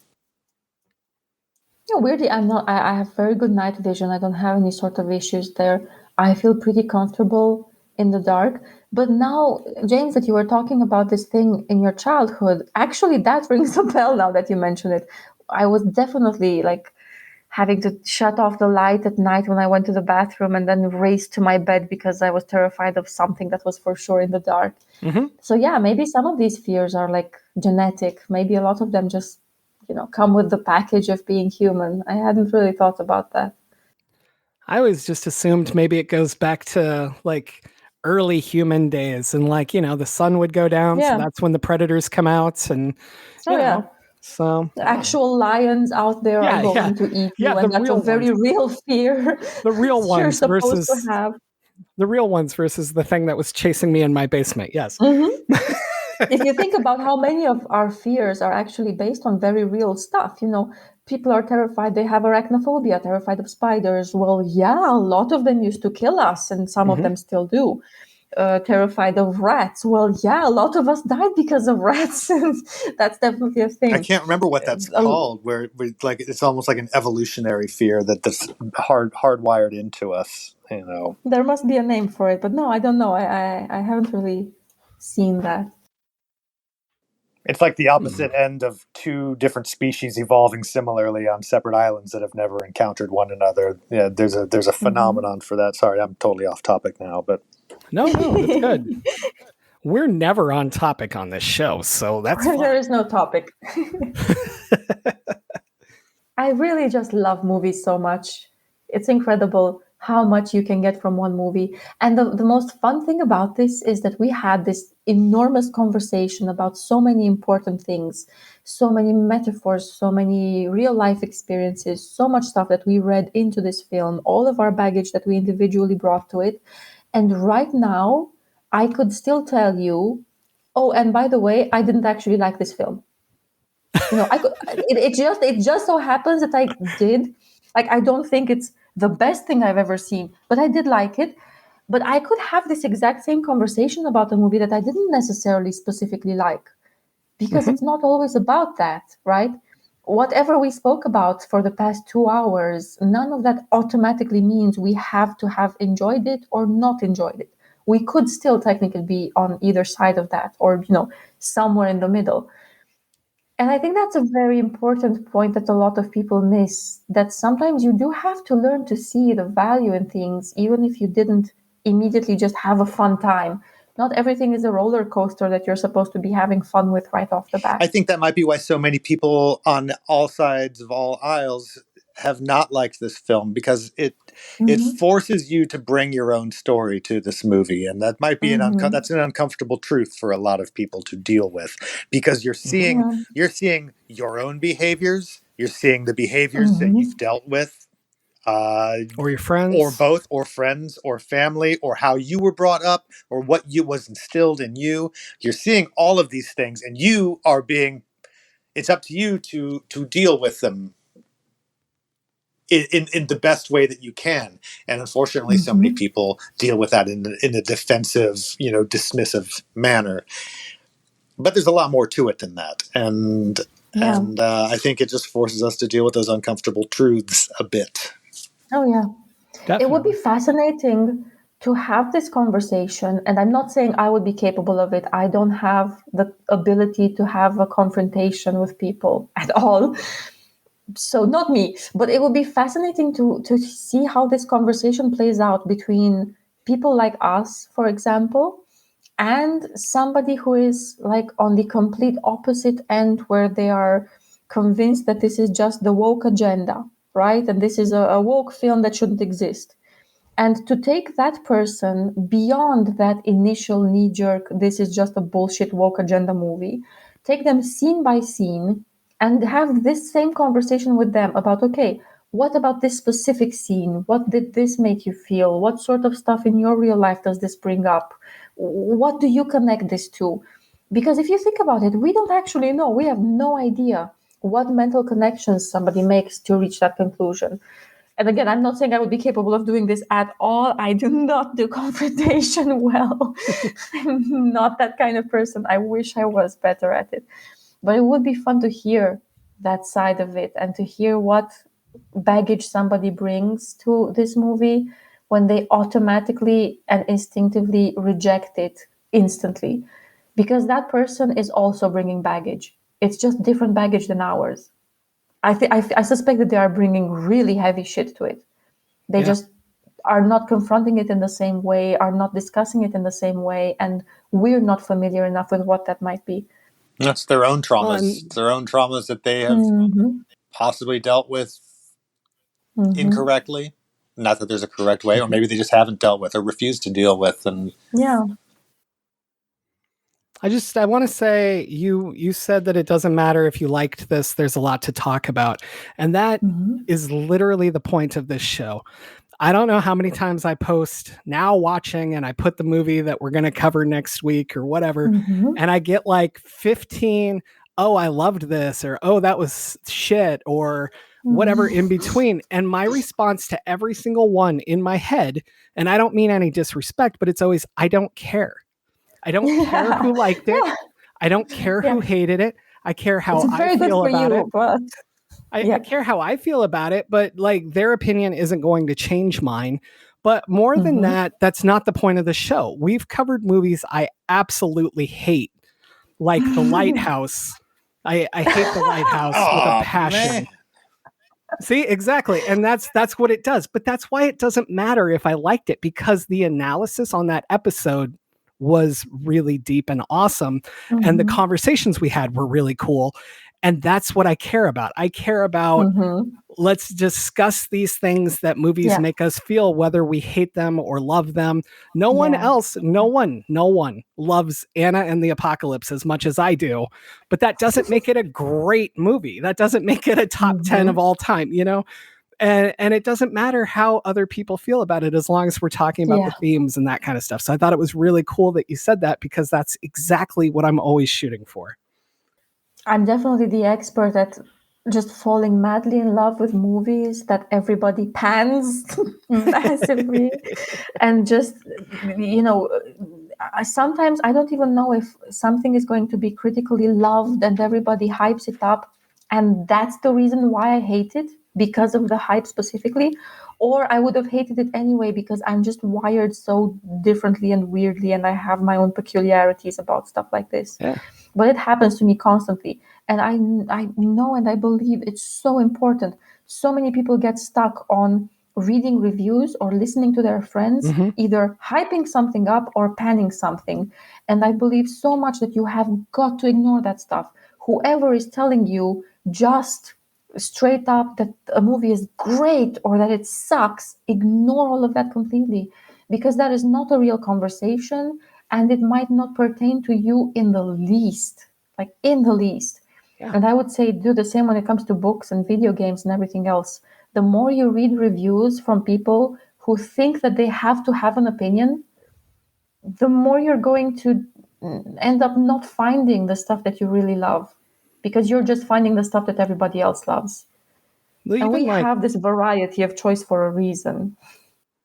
Yeah, weirdly, I'm not. I have very good night vision. I don't have any sort of issues there. I feel pretty comfortable in the dark. But now, James, that you were talking about this thing in your childhood, actually, that rings a bell now that you mention it. I was definitely like having to shut off the light at night when I went to the bathroom and then race to my bed because I was terrified of something that was for sure in the dark. So yeah, maybe some of these fears are like genetic. Maybe a lot of them just come with the package of being human. I hadn't really thought about that. I always just assumed maybe it goes back to like early human days, and like, the sun would go down. So that's when the predators come out, and so the actual lions out there are going to eat you, and that's a very real fear. The real ones you're supposed to have. The real ones versus the thing that was chasing me in my basement. Yes. If you think about how many of our fears are actually based on very real stuff, people are terrified. They have arachnophobia, terrified of spiders. Well, yeah, a lot of them used to kill us, and some of them still do. Terrified of rats. Well, yeah, a lot of us died because of rats. That's definitely a thing. I can't remember what that's called, where like it's almost like an evolutionary fear that's hardwired into us. There must be a name for it, but no, I don't know. I haven't really seen that. It's like the opposite end of two different species evolving similarly on separate islands that have never encountered one another. Yeah, there's a phenomenon for that. Sorry, I'm totally off topic now, but no, that's good. We're never on topic on this show, so that's fine. There is no topic. I really just love movies so much. It's incredible how much you can get from one movie. And the most fun thing about this is that we had this enormous conversation about so many important things, so many metaphors, so many real life experiences, so much stuff that we read into this film, all of our baggage that we individually brought to it. And right now, I could still tell you, oh, and by the way, I didn't actually like this film. I could. It just so happens that I did. Like, I don't think it's the best thing I've ever seen, but I did like it. But I could have this exact same conversation about a movie that I didn't necessarily specifically like, because it's not always about that, right? Whatever we spoke about for the past 2 hours, none of that automatically means we have to have enjoyed it or not enjoyed it. We could still technically be on either side of that, or somewhere in the middle. And I think that's a very important point that a lot of people miss, that sometimes you do have to learn to see the value in things, even if you didn't immediately just have a fun time. Not everything is a roller coaster that you're supposed to be having fun with right off the bat. I think that might be why so many people on all sides of all aisles have not liked this film, because it forces you to bring your own story to this movie, and that might be that's an uncomfortable truth for a lot of people to deal with, because you're seeing your own behaviors, you're seeing the behaviors that you've dealt with, or your friends, or both, or friends, or family, or how you were brought up, or what you was instilled in you. You're seeing all of these things, and you are being. It's up to you to deal with them in the best way that you can. And unfortunately, so many people deal with that in a defensive, dismissive manner. But there's a lot more to it than that, and I think it just forces us to deal with those uncomfortable truths a bit. Oh yeah. Definitely. It would be fascinating to have this conversation, and I'm not saying I would be capable of it. I don't have the ability to have a confrontation with people at all. So not me, but it would be fascinating to see how this conversation plays out between people like us, for example, and somebody who is like on the complete opposite end, where they are convinced that this is just the woke agenda, right? And this is a woke film that shouldn't exist. And to take that person beyond that initial knee jerk, this is just a bullshit woke agenda movie, take them scene by scene and have this same conversation with them about, okay, what about this specific scene? What did this make you feel? What sort of stuff in your real life does this bring up? What do you connect this to? Because if you think about it, we don't actually know. We have no idea what mental connections somebody makes to reach that conclusion. And again, I'm not saying I would be capable of doing this at all. I do not do confrontation well. I'm not that kind of person. I wish I was better at it. But it would be fun to hear that side of it, and to hear what baggage somebody brings to this movie when they automatically and instinctively reject it instantly. Because that person is also bringing baggage. It's just different baggage than ours. I suspect that they are bringing really heavy shit to it. They just are not confronting it in the same way, are not discussing it in the same way, and we're not familiar enough with what that might be. That's their own traumas. Their own traumas that they have possibly dealt with incorrectly. Not that there's a correct way, or maybe they just haven't dealt with or refuse to deal with. And I want to say, you said that it doesn't matter if you liked this, there's a lot to talk about. And that is literally the point of this show. I don't know how many times I post now watching, and I put the movie that we're going to cover next week or whatever, and I get like 15, oh, I loved this, or oh, that was shit, or whatever in between. And my response to every single one in my head, and I don't mean any disrespect, but it's always, I don't care. I don't care who liked it. I don't care who hated it. I care how I feel about it. But I care how I feel about it, but like, their opinion isn't going to change mine. But more than that, that's not the point of the show. We've covered movies I absolutely hate, like The Lighthouse. I hate The Lighthouse with a passion. Man. See, exactly. And that's what it does. But that's why it doesn't matter if I liked it, because the analysis on that episode was really deep and awesome. And the conversations we had were really cool. And that's what I care about. I care about, let's discuss these things that movies make us feel, whether we hate them or love them. No one loves Anna and the Apocalypse as much as I do, but that doesn't make it a great movie. That doesn't make it a top 10 of all time, you know? And it doesn't matter how other people feel about it as long as we're talking about the themes and that kind of stuff. So I thought it was really cool that you said that, because that's exactly what I'm always shooting for. I'm definitely the expert at just falling madly in love with movies that everybody pans massively. And just, you know, sometimes I don't even know if something is going to be critically loved and everybody hypes it up, and that's the reason why I hate it, because of the hype specifically. Or I would have hated it anyway because I'm just wired so differently and weirdly, and I have my own peculiarities about stuff like this. Yeah. But it happens to me constantly. And I know and I believe it's so important. So many people get stuck on reading reviews or listening to their friends, either hyping something up or panning something. And I believe so much that you have got to ignore that stuff. Whoever is telling you just straight up that a movie is great or that it sucks, ignore all of that completely, because that is not a real conversation. And it might not pertain to you in the least, like in the least. Yeah. And I would say do the same when it comes to books and video games and everything else. The more you read reviews from people who think that they have to have an opinion, the more you're going to end up not finding the stuff that you really love, because you're just finding the stuff that everybody else loves. And we have this variety of choice for a reason.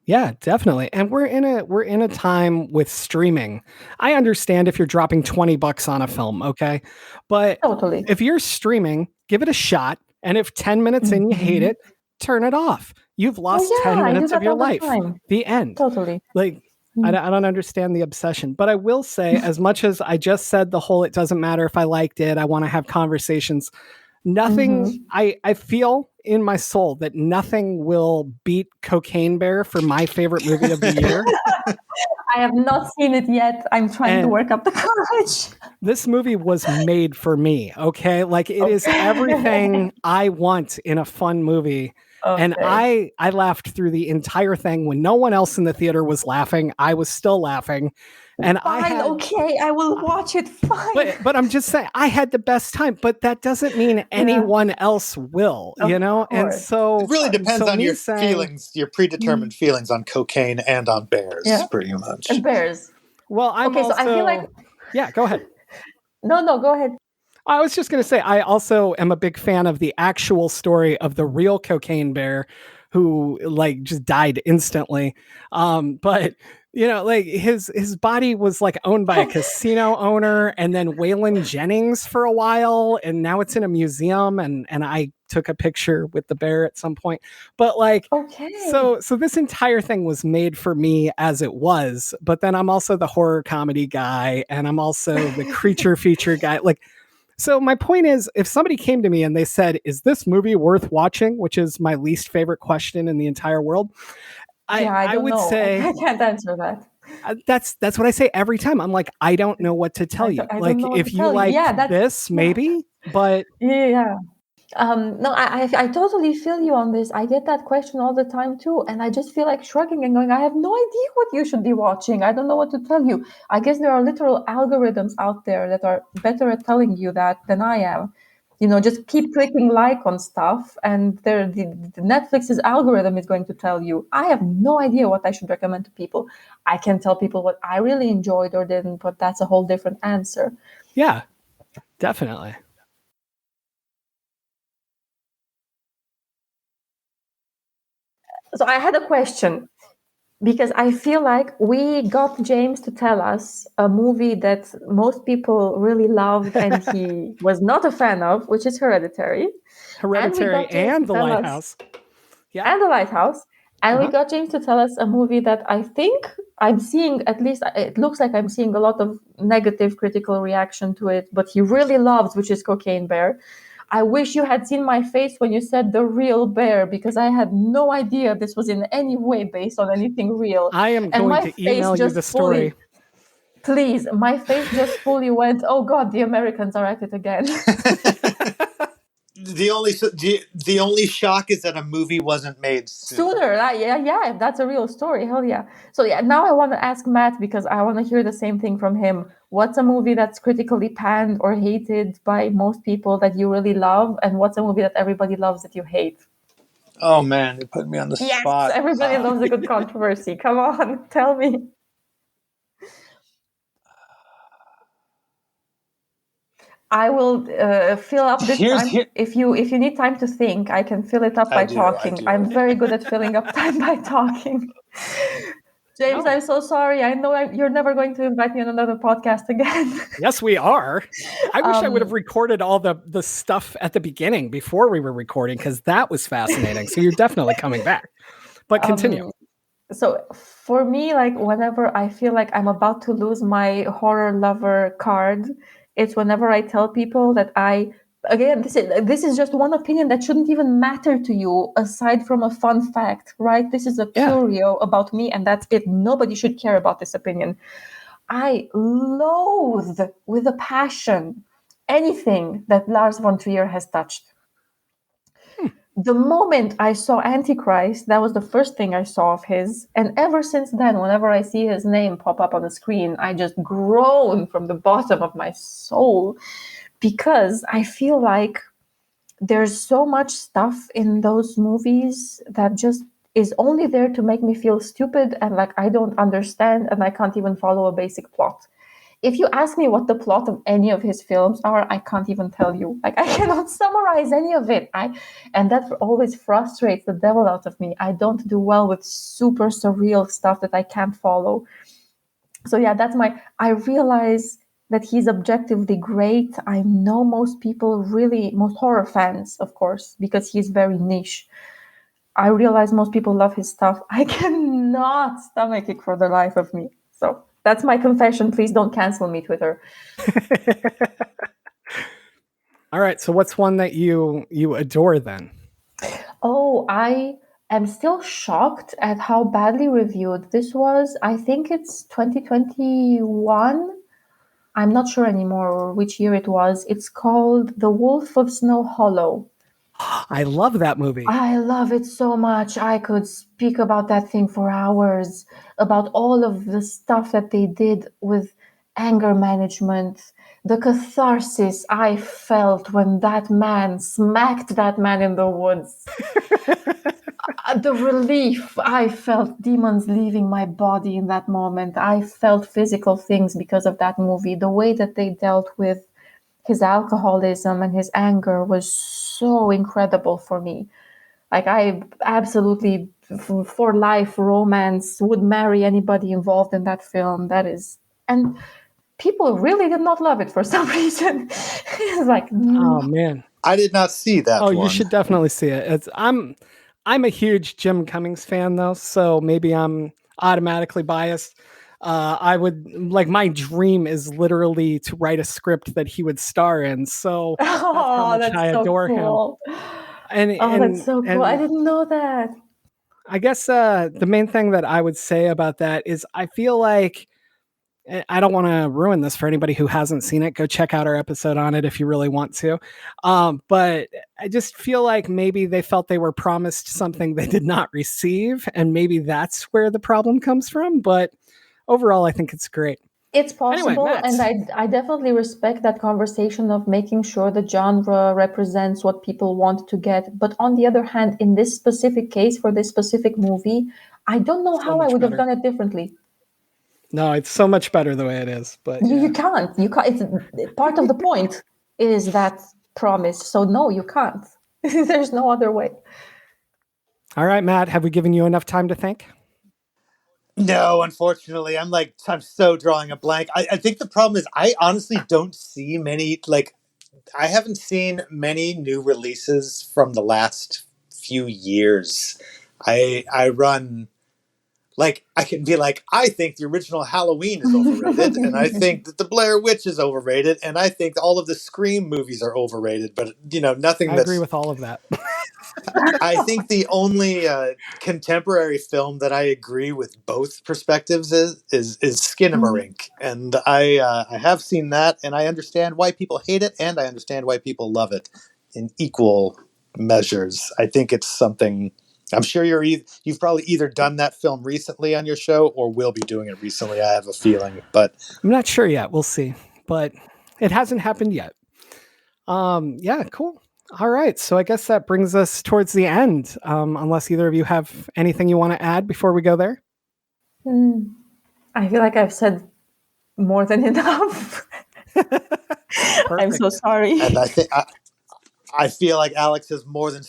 Yeah, definitely. And we're in a time with streaming. I understand if you're dropping $20 on a film, okay? But totally, if you're streaming, give it a shot. And if 10 minutes in you hate it, turn it off. You've lost 10 minutes of your life. The end. Totally. Like, I don't understand the obsession. But I will say, as much as I just said the whole, it doesn't matter if I liked it, I want to have conversations. Nothing, I feel in my soul that nothing will beat Cocaine Bear for my favorite movie of the year. I have not seen it yet. I'm trying to work up the courage. This movie was made for me, okay? Like, it is everything I want in a fun movie. Okay. And I laughed through the entire thing when no one else in the theater was laughing. I was still laughing. And I will watch it. Fine. But I'm just saying, I had the best time. But that doesn't mean anyone else will, you know? And so it really depends on your feelings, your predetermined feelings on cocaine and on bears, pretty much. And bears. Well, I'm also... so I feel like... Yeah, go ahead. No, go ahead. I was just going to say, I also am a big fan of the actual story of the real Cocaine Bear, who like just died instantly. But you know, like his body was like owned by a casino owner, and then Waylon Jennings for a while, and now it's in a museum. And I took a picture with the bear at some point. But like, so this entire thing was made for me as it was. But then I'm also the horror comedy guy, and I'm also the creature feature guy. Like, so my point is, if somebody came to me and they said, "Is this movie worth watching?" which is my least favorite question in the entire world. I would say I can't answer that. That's what I say every time. I'm like, I don't know what to tell you. Like, if you like this, maybe, but yeah. No, I totally feel you on this. I get that question all the time too, and I just feel like shrugging and going, I have no idea what you should be watching. I don't know what to tell you. I guess there are literal algorithms out there that are better at telling you that than I am. You know, just keep clicking like on stuff, and the Netflix's algorithm is going to tell you. I have no idea what I should recommend to people. I can tell people what I really enjoyed or didn't, but that's a whole different answer. Yeah, definitely. So I had a question, because I feel like we got James to tell us a movie that most people really loved and he was not a fan of, which is Hereditary. Hereditary and The Lighthouse. Yeah. And The Lighthouse. And we got James to tell us a movie that I think I'm seeing, at least it looks like I'm seeing a lot of negative critical reaction to it, but he really loves, which is Cocaine Bear. I wish you had seen my face when you said The Real Bear, because I had no idea this was in any way based on anything real. I am going to email you the story. Please, my face just fully went, oh God, the Americans are at it again. The only shock is that a movie wasn't made Sooner. Yeah, if that's a real story, hell yeah. So yeah, now I want to ask Matt, because I want to hear the same thing from him. What's a movie that's critically panned or hated by most people that you really love, and what's a movie that everybody loves that you hate? Oh man, you put me on the spot. Everybody loves a good controversy. Come on, tell me. I will fill up this time. If you need time to think, I can fill it up by talking. I'm very good at filling up time by talking. James, I'm so sorry. I know you're never going to invite me on another podcast again. Yes, we are. I wish I would have recorded all the stuff at the beginning before we were recording, because that was fascinating. So you're definitely coming back. But continue. So for me, like whenever I feel like I'm about to lose my horror lover card, it's whenever I tell people that this is just one opinion that shouldn't even matter to you aside from a fun fact, right? This is a curio about me, and that's it. Nobody should care about this opinion. I loathe with a passion anything that Lars von Trier has touched. The moment I saw Antichrist, that was the first thing I saw of his. And ever since then, whenever I see his name pop up on the screen, I just groan from the bottom of my soul, because I feel like there's so much stuff in those movies that just is only there to make me feel stupid and like I don't understand and I can't even follow a basic plot. If you ask me what the plot of any of his films are, I can't even tell you. Like, I cannot summarize any of it. And that always frustrates the devil out of me. I don't do well with super surreal stuff that I can't follow. So yeah, I realize that he's objectively great. I know most horror fans, of course, because he's very niche. I realize most people love his stuff. I cannot stomach it for the life of me. So that's my confession. Please don't cancel me, Twitter. All right. So what's one that you adore then? Oh, I am still shocked at how badly reviewed this was. I think it's 2021. I'm not sure anymore which year it was. It's called The Wolf of Snow Hollow. I love that movie. I love it so much. I could speak about that thing for hours, about all of the stuff that they did with anger management, the catharsis I felt when that man smacked that man in the woods. The relief I felt, demons leaving my body in that moment. I felt physical things because of that movie. The way that they dealt with his alcoholism and his anger was so incredible for me. Like, I absolutely, for life, romance, would marry anybody involved in that film. And people really did not love it for some reason. It's like, oh man, I did not see that. Oh, you should definitely see it. I'm a huge Jim Cummings fan though, so maybe I'm automatically biased. I would like, my dream is literally to write a script that he would star in. So that's how much I adore him. And that's so cool. I didn't know that. I guess the main thing that I would say about that is I feel like, I don't want to ruin this for anybody who hasn't seen it. Go check out our episode on it if you really want to. But I just feel like maybe they felt they were promised something they did not receive. And maybe that's where the problem comes from. But overall, I think it's great. It's possible. Anyway, and I definitely respect that conversation of making sure the genre represents what people want to get. But on the other hand, in this specific case, for this specific movie, I don't know how I would have done it differently. No, it's so much better the way it is. But you can't. It's part of the point is that promise. So no, you can't. There's no other way. All right, Matt, have we given you enough time to think? No, unfortunately. I'm so drawing a blank. I think the problem is I honestly don't see many, I haven't seen many new releases from the last few years. I run, I can be like, I think the original Halloween is overrated, and I think that the Blair Witch is overrated, and I think all of the Scream movies are overrated, but, nothing I agree with all of that. I think the only contemporary film that I agree with both perspectives is Skinamarink, and I have seen that, and I understand why people hate it, and I understand why people love it in equal measures. I think it's something. I'm sure you've probably either done that film recently on your show or will be doing it recently. I have a feeling, but I'm not sure yet. We'll see, but it hasn't happened yet. Yeah, cool. All right, so I guess that brings us towards the end. Unless either of you have anything you want to add before we go there. I feel like I've said more than enough. I'm so sorry. And I feel like Alex has more than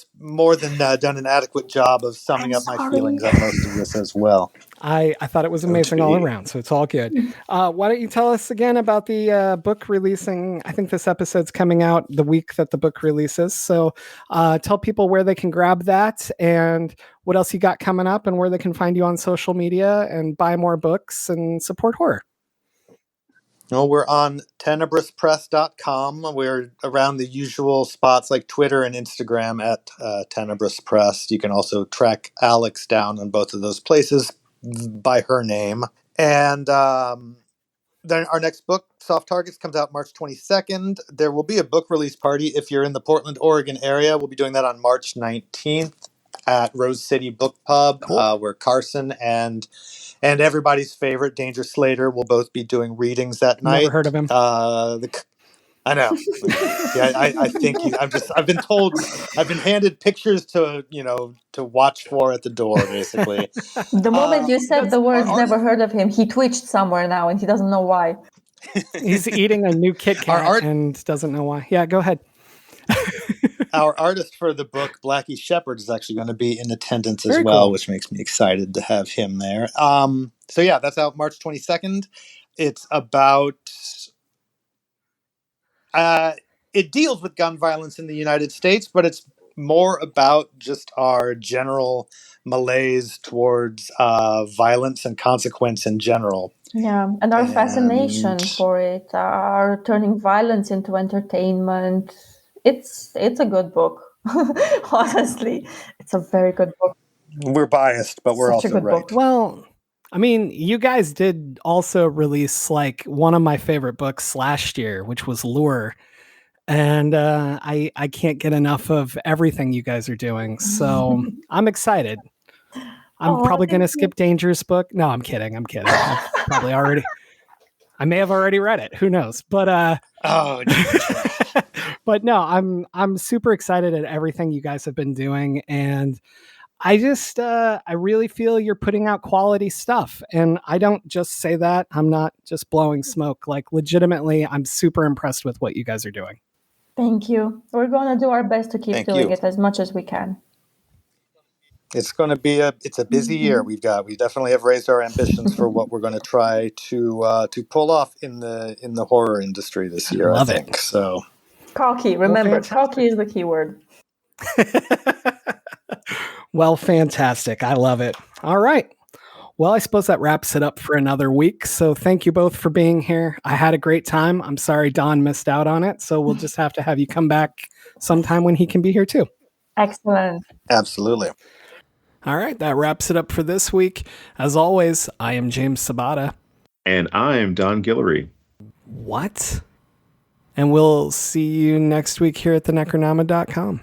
done an adequate job of summing up my feelings on most of this as well. I thought it was amazing all around, so it's all good. Why don't you tell us again about the book releasing? I think this episode's coming out the week that the book releases. So tell people where they can grab that and what else you got coming up and where they can find you on social media and buy more books and support horror. No, we're on tenebrouspress.com. We're around the usual spots like Twitter and Instagram at Tenebrous Press. You can also track Alex down on both of those places by her name. And then our next book, Soft Targets, comes out March 22nd. There will be a book release party if you're in the Portland, Oregon area. We'll be doing that on March 19th at Rose City Book Pub, where Carson and everybody's favorite Danger Slater will both be doing readings that night. Never heard of him. I know. Yeah, I think I've been handed pictures to watch for at the door, basically. The moment you said the words "never heard of him," he twitched somewhere now, and he doesn't know why. He's eating a new Kit Kat and doesn't know why. Yeah, go ahead. Our artist for the book, Blackie Shepherd, is actually going to be in attendance as well, which makes me excited to have him there. So yeah, that's out March 22nd. It's about... it deals with gun violence in the United States, but it's more about just our general malaise towards violence and consequence in general. Yeah, and our fascination for it, our turning violence into entertainment. It's a good book. Honestly, it's a very good book. We're biased, but we're also right. Book. Well, I mean, you guys did also release like one of my favorite books last year, which was Lure. And I can't get enough of everything you guys are doing. So I'm excited. I'm probably going to skip Danger's book. No, I'm kidding. I may have already read it. Who knows? But but no, I'm super excited at everything you guys have been doing. And I just, I really feel you're putting out quality stuff. And I don't just say that. I'm not just blowing smoke. Like, legitimately, I'm super impressed with what you guys are doing. Thank you. We're going to do our best to keep doing it as much as we can. It's going to be a busy year. We definitely have raised our ambitions for what we're going to try to pull off in the horror industry this year. I think so. Cocky, remember, cocky is the key word. Well, fantastic. I love it. All right. Well, I suppose that wraps it up for another week. So thank you both for being here. I had a great time. I'm sorry Don missed out on it. So we'll just have to have you come back sometime when he can be here too. Excellent. Absolutely. All right. That wraps it up for this week. As always, I am James Sabata. And I am Don Guillory. What? And we'll see you next week here at thenecronama.com.